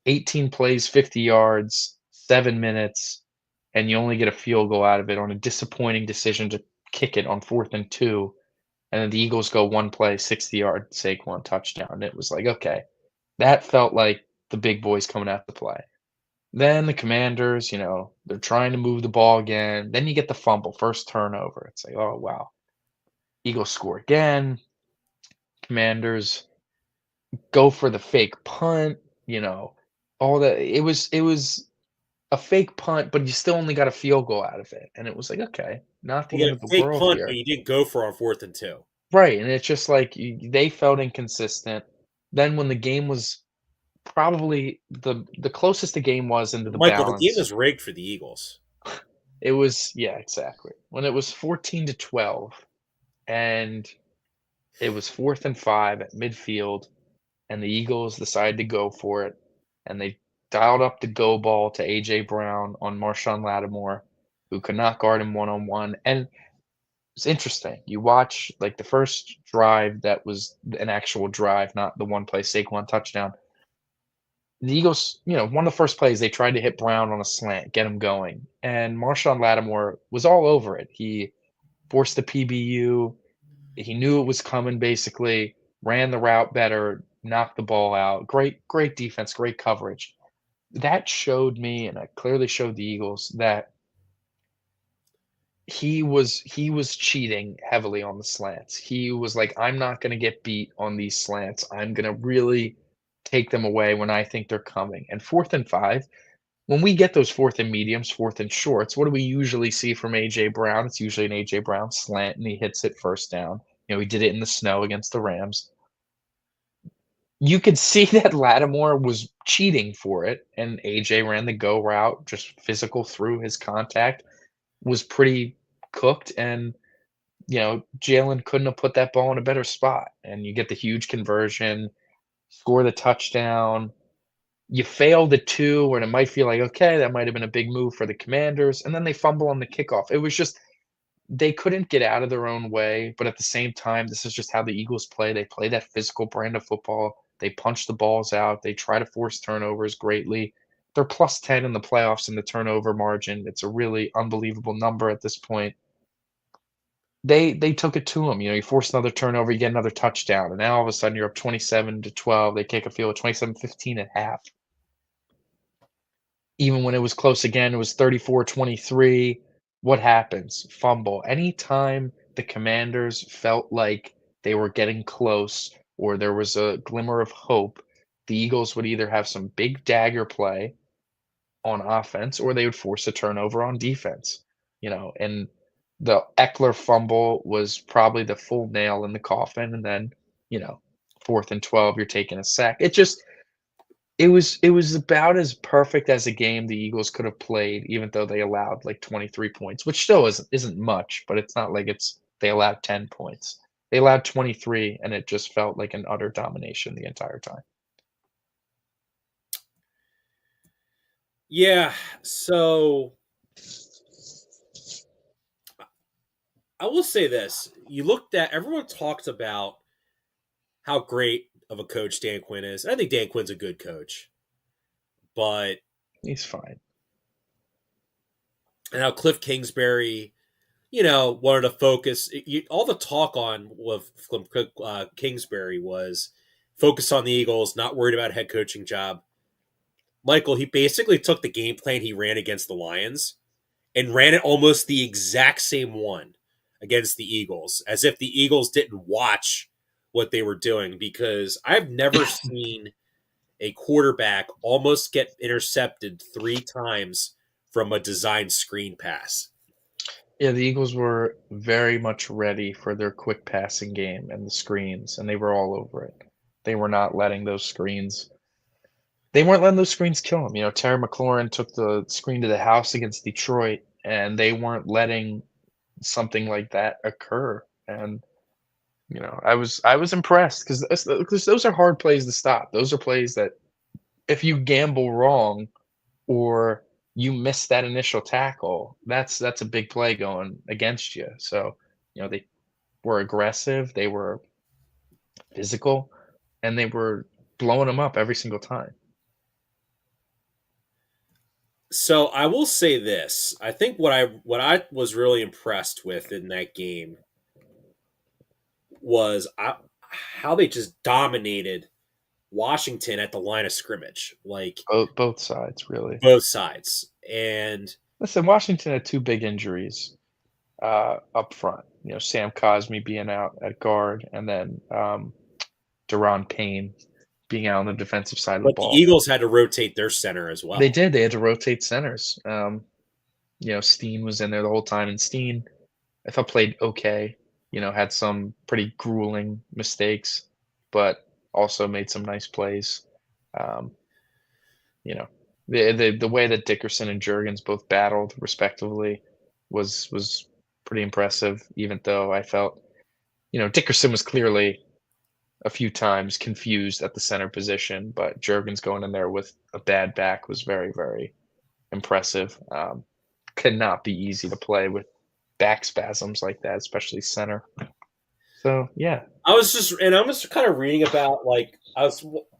18 plays, 50 yards, 7 minutes, and you only get a field goal out of it on a disappointing decision to kick it on 4th and 2, and then the Eagles go 1 play, 60-yard Saquon touchdown. It was like, okay, that felt like the big boys coming out to play. Then the Commanders, they're trying to move the ball again. Then you get the fumble, first turnover. It's like, oh wow. Eagles score again. Commanders go for the fake punt, you know, all that. It was a fake punt, but you still only got a field goal out of it. And it was like, okay, not the You end got of a the fake world punt, but here. you didn't go for on 4th and 2. Right. And it's just like they felt inconsistent. Then when the game was probably the closest the game was into the Michael, the game balance, is rigged for the Eagles. it was, yeah, exactly. When it was 14-12 and it was 4th and 5 at midfield, and the Eagles decided to go for it, and they dialed up the go ball to A.J. Brown on Marshawn Lattimore, who could not guard him one-on-one, and it's interesting. You watch, like, the first drive that was an actual drive, not the one play Saquon touchdown. The Eagles, one of the first plays, they tried to hit Brown on a slant, get him going, and Marshawn Lattimore was all over it. He forced the PBU. He knew it was coming basically, ran the route better, knocked the ball out. Great defense, great coverage. That showed me, and it clearly showed the Eagles that he was cheating heavily on the slants. He was like, "I'm not gonna get beat on these slants. I'm gonna really take them away when I think they're coming." And 4th and 5, when we get those 4th and mediums, 4th and shorts, what do we usually see from A.J. Brown? It's usually an A.J. Brown slant, and he hits it first down. He did it in the snow against the Rams. You could see that Lattimore was cheating for it, and AJ ran the go route, just physical through his contact, was pretty cooked, and, Jalen couldn't have put that ball in a better spot, and you get the huge conversion, score the touchdown. You fail the 2, and it might feel like, "Okay, that might have been a big move for the Commanders," and then they fumble on the kickoff. It was just they couldn't get out of their own way, but at the same time, this is just how the Eagles play. They play that physical brand of football. They punch the balls out. They try to force turnovers greatly. They're plus 10 in the playoffs in the turnover margin. It's a really unbelievable number at this point. They took it to them. You force another turnover, you get another touchdown, and now all of a sudden you're up 27-12. They kick a field 27-15 at half. Even when it was close again, it was 34-23. What happens? Fumble. Anytime the Commanders felt like they were getting close or there was a glimmer of hope, the Eagles would either have some big dagger play on offense or they would force a turnover on defense. And the Eckler fumble was probably the full nail in the coffin, and then, you know, 4th and 12, you're taking a sack. It was about as perfect as a game the Eagles could have played, even though they allowed, like, 23 points, which still isn't much, but it's not like they allowed 10 points. They allowed 23, and it just felt like an utter domination the entire time. Yeah, so I will say this. You looked at everyone talked about how great of a coach Dan Quinn is. I think Dan Quinn's a good coach, but He's fine. and how Cliff Kingsbury, wanted to focus. All the talk on with Kingsbury was focus on the Eagles, not worried about a head coaching job. Michael, he basically took the game plan he ran against the Lions and ran it almost the exact same one against the Eagles, as if the Eagles didn't watch what they were doing. Because I've never seen a quarterback almost get intercepted 3 times from a designed screen pass. Yeah, the Eagles were very much ready for their quick passing game and the screens, and they were all over it. They were not letting those screens They weren't letting those screens kill him. Terry McLaurin took the screen to the house against Detroit, and they weren't letting something like that occur. And I was impressed because those are hard plays to stop. Those are plays that if you gamble wrong or you miss that initial tackle, that's a big play going against you. So they were aggressive, they were physical, and they were blowing them up every single time. So I will say this: I think what I was really impressed with in that game was how they just dominated Washington at the line of scrimmage, like Both sides, really. both sides. And Listen, Washington had two big injuries up front. You know, Sam Cosmi being out at guard, and then Deron Payne being out on the defensive side of the but the ball. Eagles had to rotate their center as They well. did. They had to rotate centers. You know, Steen was in there the whole time, and Steen, I thought played okay. You know, had some pretty grueling mistakes, but also made some nice plays. Um, you know, the way that Dickerson and Jurgens both battled respectively was pretty impressive. Even though I felt, you know, Dickerson was clearly a few times confused at the center position, but Jurgens going in there with a bad back was very impressive. Could not be easy to play with back spasms like that, especially center. So yeah. I was kind of reading about like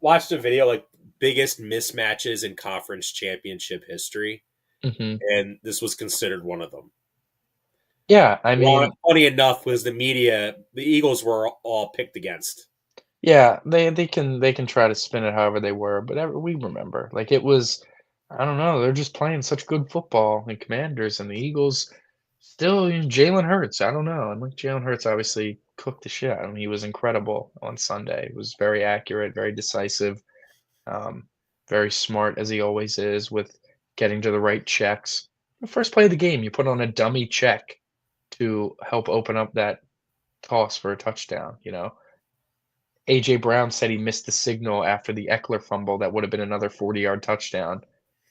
watched a video like biggest mismatches in conference championship history, Hmm. and this was considered one of them. Yeah, I mean, Funny enough, was the media the Eagles were all picked against. yeah, they can try to spin it however they were, but we remember like it was. I don't know. They're just playing such good football, and Commanders and the Eagles still. You know, Jalen Hurts. I don't know. And like Jalen Hurts obviously cooked the shit. I mean, he was incredible on Sunday. He was very accurate, very decisive, um, very smart as he always is with getting to the right checks. The first play of the game, you put on a dummy check to help open up that toss for a touchdown. You know, AJ Brown said he missed the signal after the Eckler fumble that would have been another 40-yard touchdown.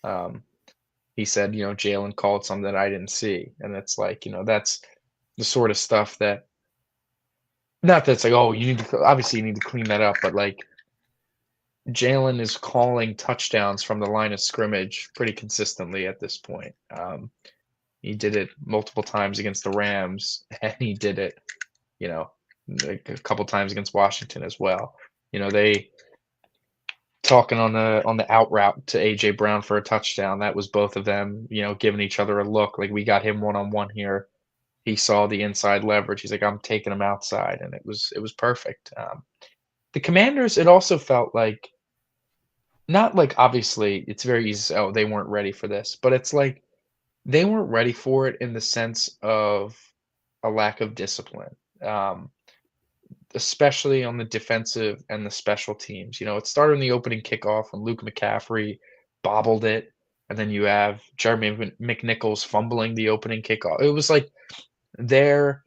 Um, he said, you know, Jalen called something that I didn't see, and it's like, you know, that's the sort of stuff that not that's like, oh, you need to obviously you need to clean that up, but like Jalen is calling touchdowns from the line of scrimmage pretty consistently at this point. He did it multiple times against the Rams, and he did it, you know, like a couple times against Washington as well. You know, they talking on the out route to AJ Brown for a touchdown. That was both of them, you know, giving each other a look. Like we got him one on one here. He saw the inside leverage. He's like, I'm taking him outside, and it was perfect. The Commanders, it also felt like not like obviously it's very easy to say, oh, they weren't ready for this, but it's like they weren't ready for it in the sense of a lack of discipline. Um, Especially on the defensive and the special teams. You know, it started in the opening kickoff when Luke McCaffrey bobbled it, and then you have Jeremy McNichols fumbling the opening kickoff. It was like they're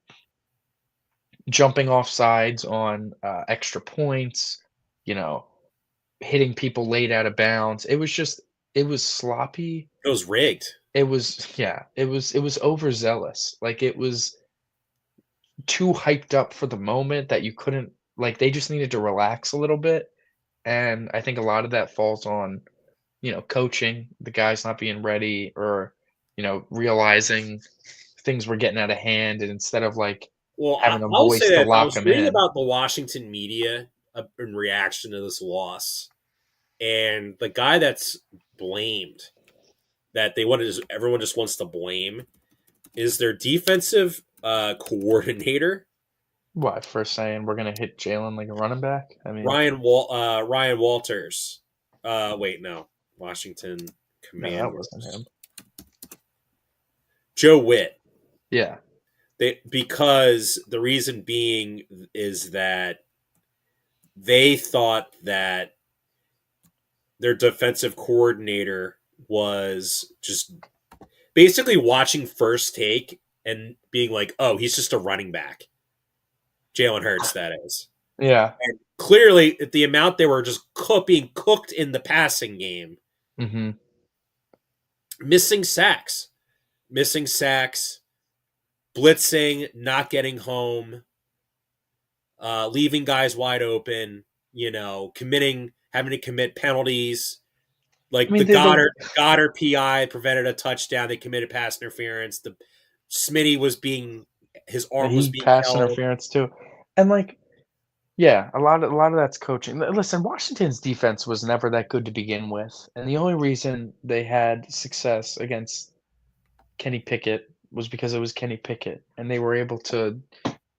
jumping off sides on extra points, you know, hitting people late out of bounds. It was sloppy. It was rigged. It was, yeah, it was overzealous. Like it was too hyped up for the moment that you couldn't like they just needed to relax a little bit. And I think a lot of that falls on, you know, coaching, the guys not being ready or, you know, realizing things were getting out of hand and instead of like Well, having a I'll say voice to this: I lock was them reading in. about the Washington media in reaction to this loss, and the guy that's blamed that they wanted everyone just wants to blame is their defensive coordinator What, for saying we're gonna hit Jalen like a running back? I mean, Ryan Walters. Wait, no, Washington no, that wasn't Commanders. him. Joe Witt. Yeah. Because the reason being is that they thought that their defensive coordinator was just basically watching first take and being like, "Oh, he's just a running back." Jalen Hurts, that is. Yeah. And clearly, the amount they were just being cooked in the passing game, Mhm. missing sacks, missing sacks, blitzing, not getting home, leaving guys wide open, you know, having to commit penalties. I Like mean, the they Goddard PI prevented a touchdown. They committed pass interference. The Smitty was being his arm was he being pass held. interference too. And like yeah, a lot of that's coaching. Listen, Washington's defense was never that good to begin with, and the only reason they had success against Kenny Pickett was because it was Kenny Pickett, and they were able to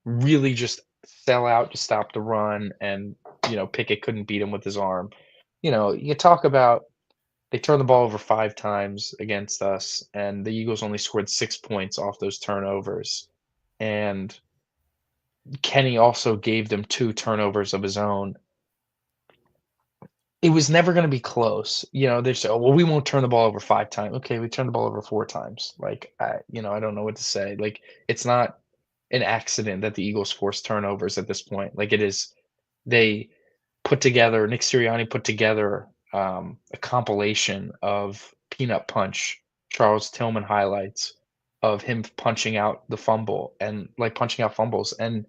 really just sell out to stop the run and Pickett couldn't beat him with his arm. You talk about they turned the ball over 5 times against us, and the Eagles only scored 6 points off those turnovers, and Kenny also gave them 2 turnovers of his own. It was never gonna be close. They say, "Oh, well, we won't turn the ball over 5 times." Okay, we turned the ball over 4 times. Like, I don't know what to say. Like, it's not an accident that the Eagles force turnovers at this point. Like, it is they Nick Sirianni put together, a compilation of Peanut Punch, Charles Tillman highlights of him punching out the fumble and, like, punching out fumbles, and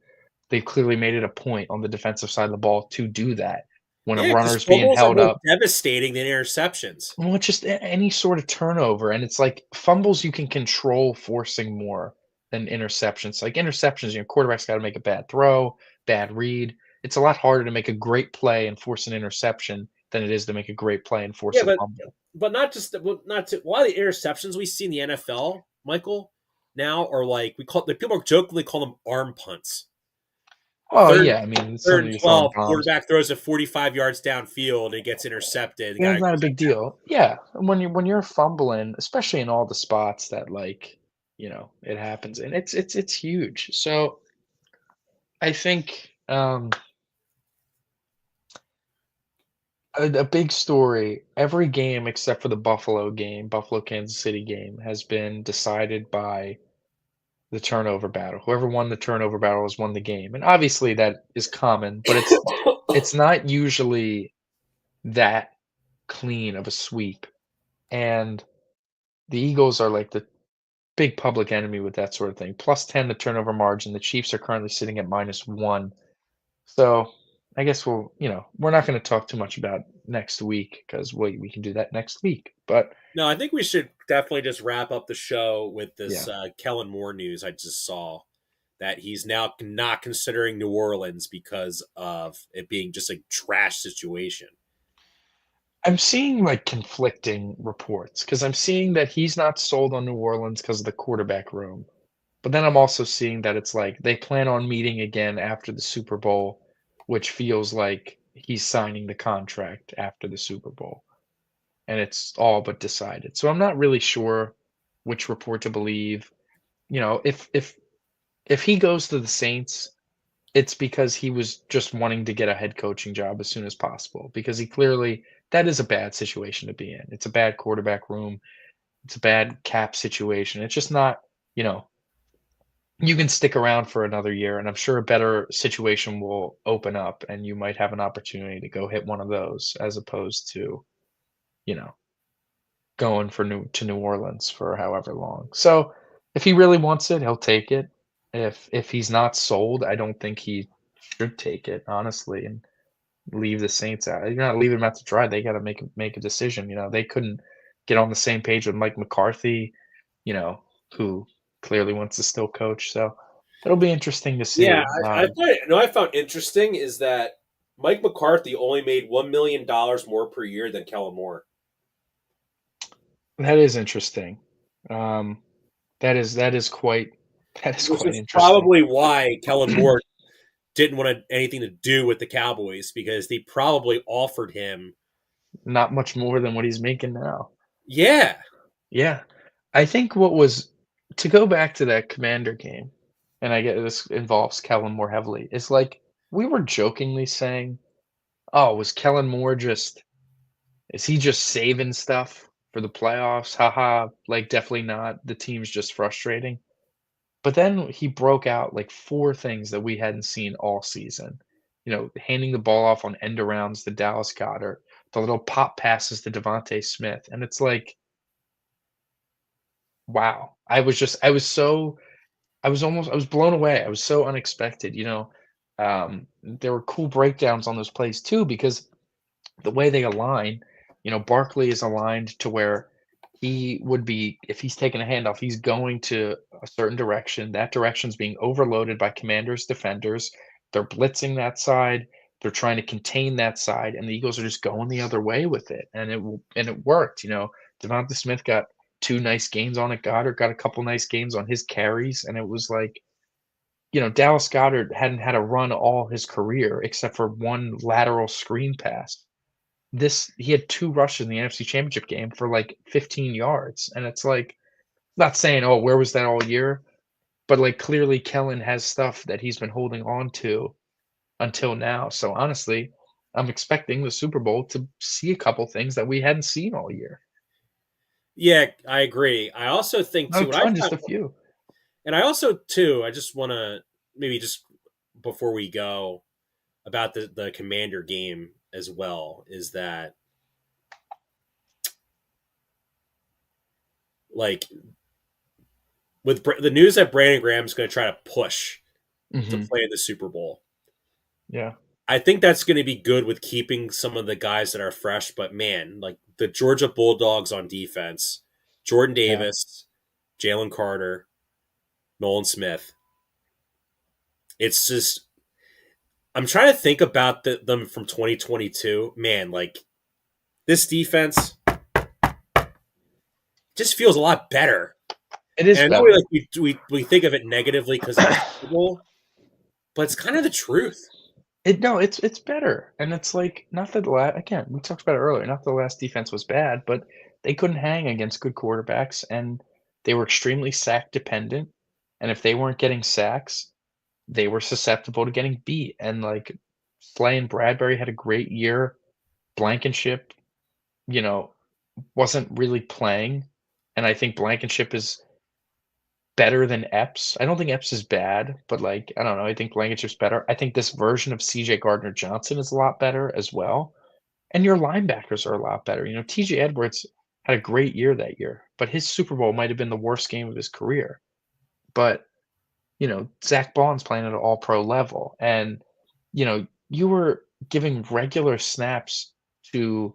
they clearly made it a point on the defensive side of the ball to do that. When a Yeah, because runner's being fumbles are held more up, devastating than interceptions. well, it's just any sort of turnover, and it's like fumbles you can control forcing more than interceptions. Like interceptions, quarterback's got to make a bad throw, bad read. It's a lot harder to make a great play and force an interception than it is to make a great play and force Yeah, a fumble. but not just not to, a lot of the interceptions we see in the NFL, Michael, now are like we call the people jokingly call them arm punts. Oh Third yeah, I mean, third some of and you throwing 12, bombs. quarterback throws it 45 yards downfield and it gets intercepted. The Yeah, guy it's not a goes big deal. Yeah, and when you're fumbling, especially in all the spots that it happens, and it's huge. So I think a big story, every game except for the Buffalo game, Buffalo Kansas City game, has been decided by the turnover battle. Whoever won the turnover battle has won the game. And obviously that is common, but it's not usually that clean of a sweep. And the Eagles are like the big public enemy with that sort of thing. Plus 10 the turnover margin. The Chiefs are currently sitting at -1. So I guess we're not going to talk too much about next week because we can do that next week. But No, I think we should definitely just wrap up the show with yeah, this Kellen Moore news I just saw that he's now not considering New Orleans because of it being just a trash situation. I'm seeing like conflicting reports because I'm seeing that he's not sold on New Orleans because of the quarterback room. But then I'm also seeing that it's like they plan on meeting again after the Super Bowl, which feels like he's signing the contract after the Super Bowl. And it's all but decided. So I'm not really sure which report to believe. If he goes to the Saints, it's because he was just wanting to get a head coaching job as soon as possible because he clearly that is a bad situation to be in. It's a bad quarterback room. It's a bad cap situation. It's just not, you know, you can stick around for another year and I'm sure a better situation will open up and you might have an opportunity to go hit one of those as opposed to, you know, going New Orleans for however long. So, if he really wants it, he'll take it. If he's not sold, I don't think he should take it, honestly, and leave the Saints out. You're not leaving them out to dry. They gotta make a decision. They couldn't get on the same page with Mike McCarthy, you know, who clearly wants to still coach. So it'll be interesting to Yeah, see. I found interesting is that Mike McCarthy only made $1 million more per year than Kellen Moore, That is interesting. Um, that is quite that is which quite is interesting. probably why Kellen Moore didn't want anything to do with the Cowboys because they probably offered him. Not much more than what he's making now. Yeah, Yeah. I think what was to go back to that Commander game, and I get this involves Kellen Moore heavily, is like we were jokingly saying, "Oh, was Kellen Moore is he just saving stuff for the playoffs? Haha, like definitely not. The team's just frustrating." But then he broke out like 4 things that we hadn't seen all season. Handing the ball off on end arounds to Dallas Goedert, the little pop passes to Devontae Smith, and it's like, wow. I was blown away. I was so unexpected. There were cool breakdowns on those plays too because the way they align, Barkley is aligned to where he would be if he's taking a handoff, he's going to a certain direction. That direction's being overloaded by Commanders defenders. They're blitzing that side. They're trying to contain that side, and the Eagles are just going the other way with it, and it worked. Devonta Smith got 2 nice gains on it. Goddard got a couple nice gains on his carries, and it was like, Dallas Goedert hadn't had a run all his career except for one lateral screen pass. This he had 2 rushes in the NFC Championship game for, like, 15 yards, and it's like, not saying, "Oh, where was that all year?" But, like, clearly Kellen has stuff that he's been holding on to until now, so honestly, I'm expecting the Super Bowl to see a couple things that we hadn't seen all year. Yeah, I agree. I also think Not too a what I ton, found, just a few. and I also too, I just want to maybe just before we go about the Commander game as well is that like with the news that Brandon Graham's going to try to push to Mhm. play in the Super Bowl. Yeah, I think that's going to be good with keeping some of the guys that are fresh, but man, like the Georgia Bulldogs on defense, Jordan yeah. Davis, Jalen Carter, Nolan Smith. It's just I'm trying to think about them from 2022. Man, like this defense just feels a lot better. It is And I know better. we think of it negatively because of the Super Bowl, but it's kind of the truth. No, it's better, and it's like, not that the la again, we talked about it earlier, not that the last defense was bad, but they couldn't hang against good quarterbacks, and they were extremely sack dependent, and if they weren't getting sacks, they were susceptible to getting beat, and, like, Slay and Bradbury had a great year. Blankenship, you know, wasn't really playing, and I think Blankenship is better than Epps. I don't think Epps is bad, but, like, I don't know, I think Blankenship's better. I think this version of CJ Gardner-Johnson is a lot better as well, and your linebackers are a lot better. TJ Edwards had a great year that year, but his Super Bowl might have been the worst game of his career. But, Zach Bond's playing at an all-pro level, and, you were giving regular snaps to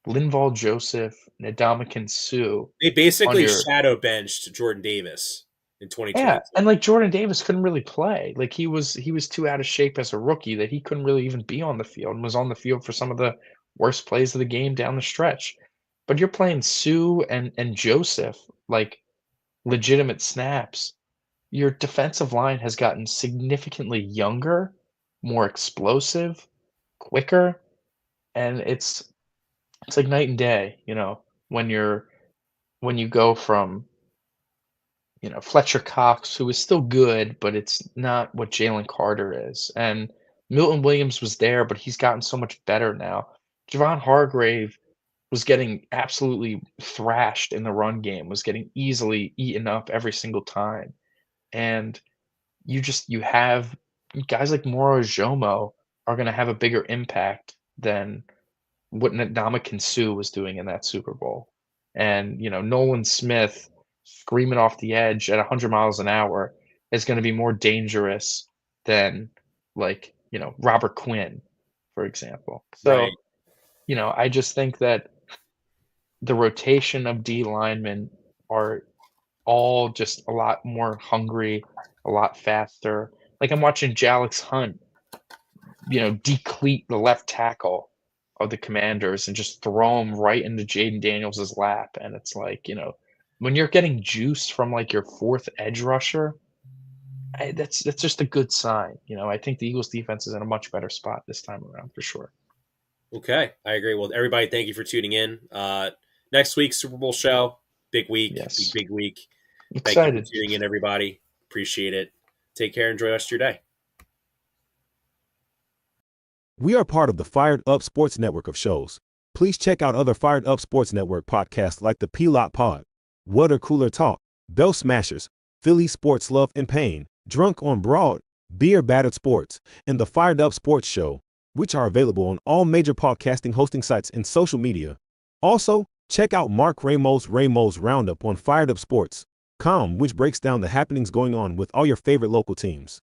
Linval Joseph and Ndamukong Suh They on basically your shadow benched Jordan Davis in Yeah, 2022. and, like, Jordan Davis couldn't really play. Like, he was too out of shape as a rookie that he couldn't really even be on the field, and was on the field for some of the worst plays of the game down the stretch. But you're playing Sue and Joseph, like, legitimate snaps. Your defensive line has gotten significantly younger, more explosive, quicker, and it's like night and day, when you go from Fletcher Cox, who is still good, but it's not what Jalen Carter is. And Milton Williams was there, but he's gotten so much better now. Javon Hargrave was getting absolutely thrashed in the run game, was getting easily eaten up every single time. And you have guys like Moro Jomo are going to have a bigger impact than what Ndamukong Suh was doing in that Super Bowl. And, Nolan Smith screaming off the edge at 100 miles an hour is gonna be more dangerous than, like, Robert Quinn, for example. Right. So, I just think that the rotation of D linemen are all just a lot more hungry, a lot faster. Like, I'm watching Jalix Hunt decleat the left tackle of the Commanders and just throw him right into Jaden Daniels's lap. And it's like, when you're getting juice from like your fourth edge rusher, that's just a good sign. I think the Eagles defense is in a much better spot this time around for sure. Okay. I agree. Well, everybody, thank you for tuning in. Next week's Super Bowl show. Big week. Big, Yes. big week. Thank you for Excited. tuning in, everybody. Appreciate it. Take care. Enjoy the rest of your day. We are part of the Fired Up Sports Network of shows. Please check out other Fired Up Sports Network podcasts like the P-Lot Pod, Water Cooler Talk, Bell Smashers, Philly Sports Love and Pain, Drunk on Broad, Beer Battered Sports, and the Fired Up Sports Show, which are available on all major podcasting hosting sites and social media. Also, check out Mark Ramos' Roundup on firedupsports.com, which breaks down the happenings going on with all your favorite local teams.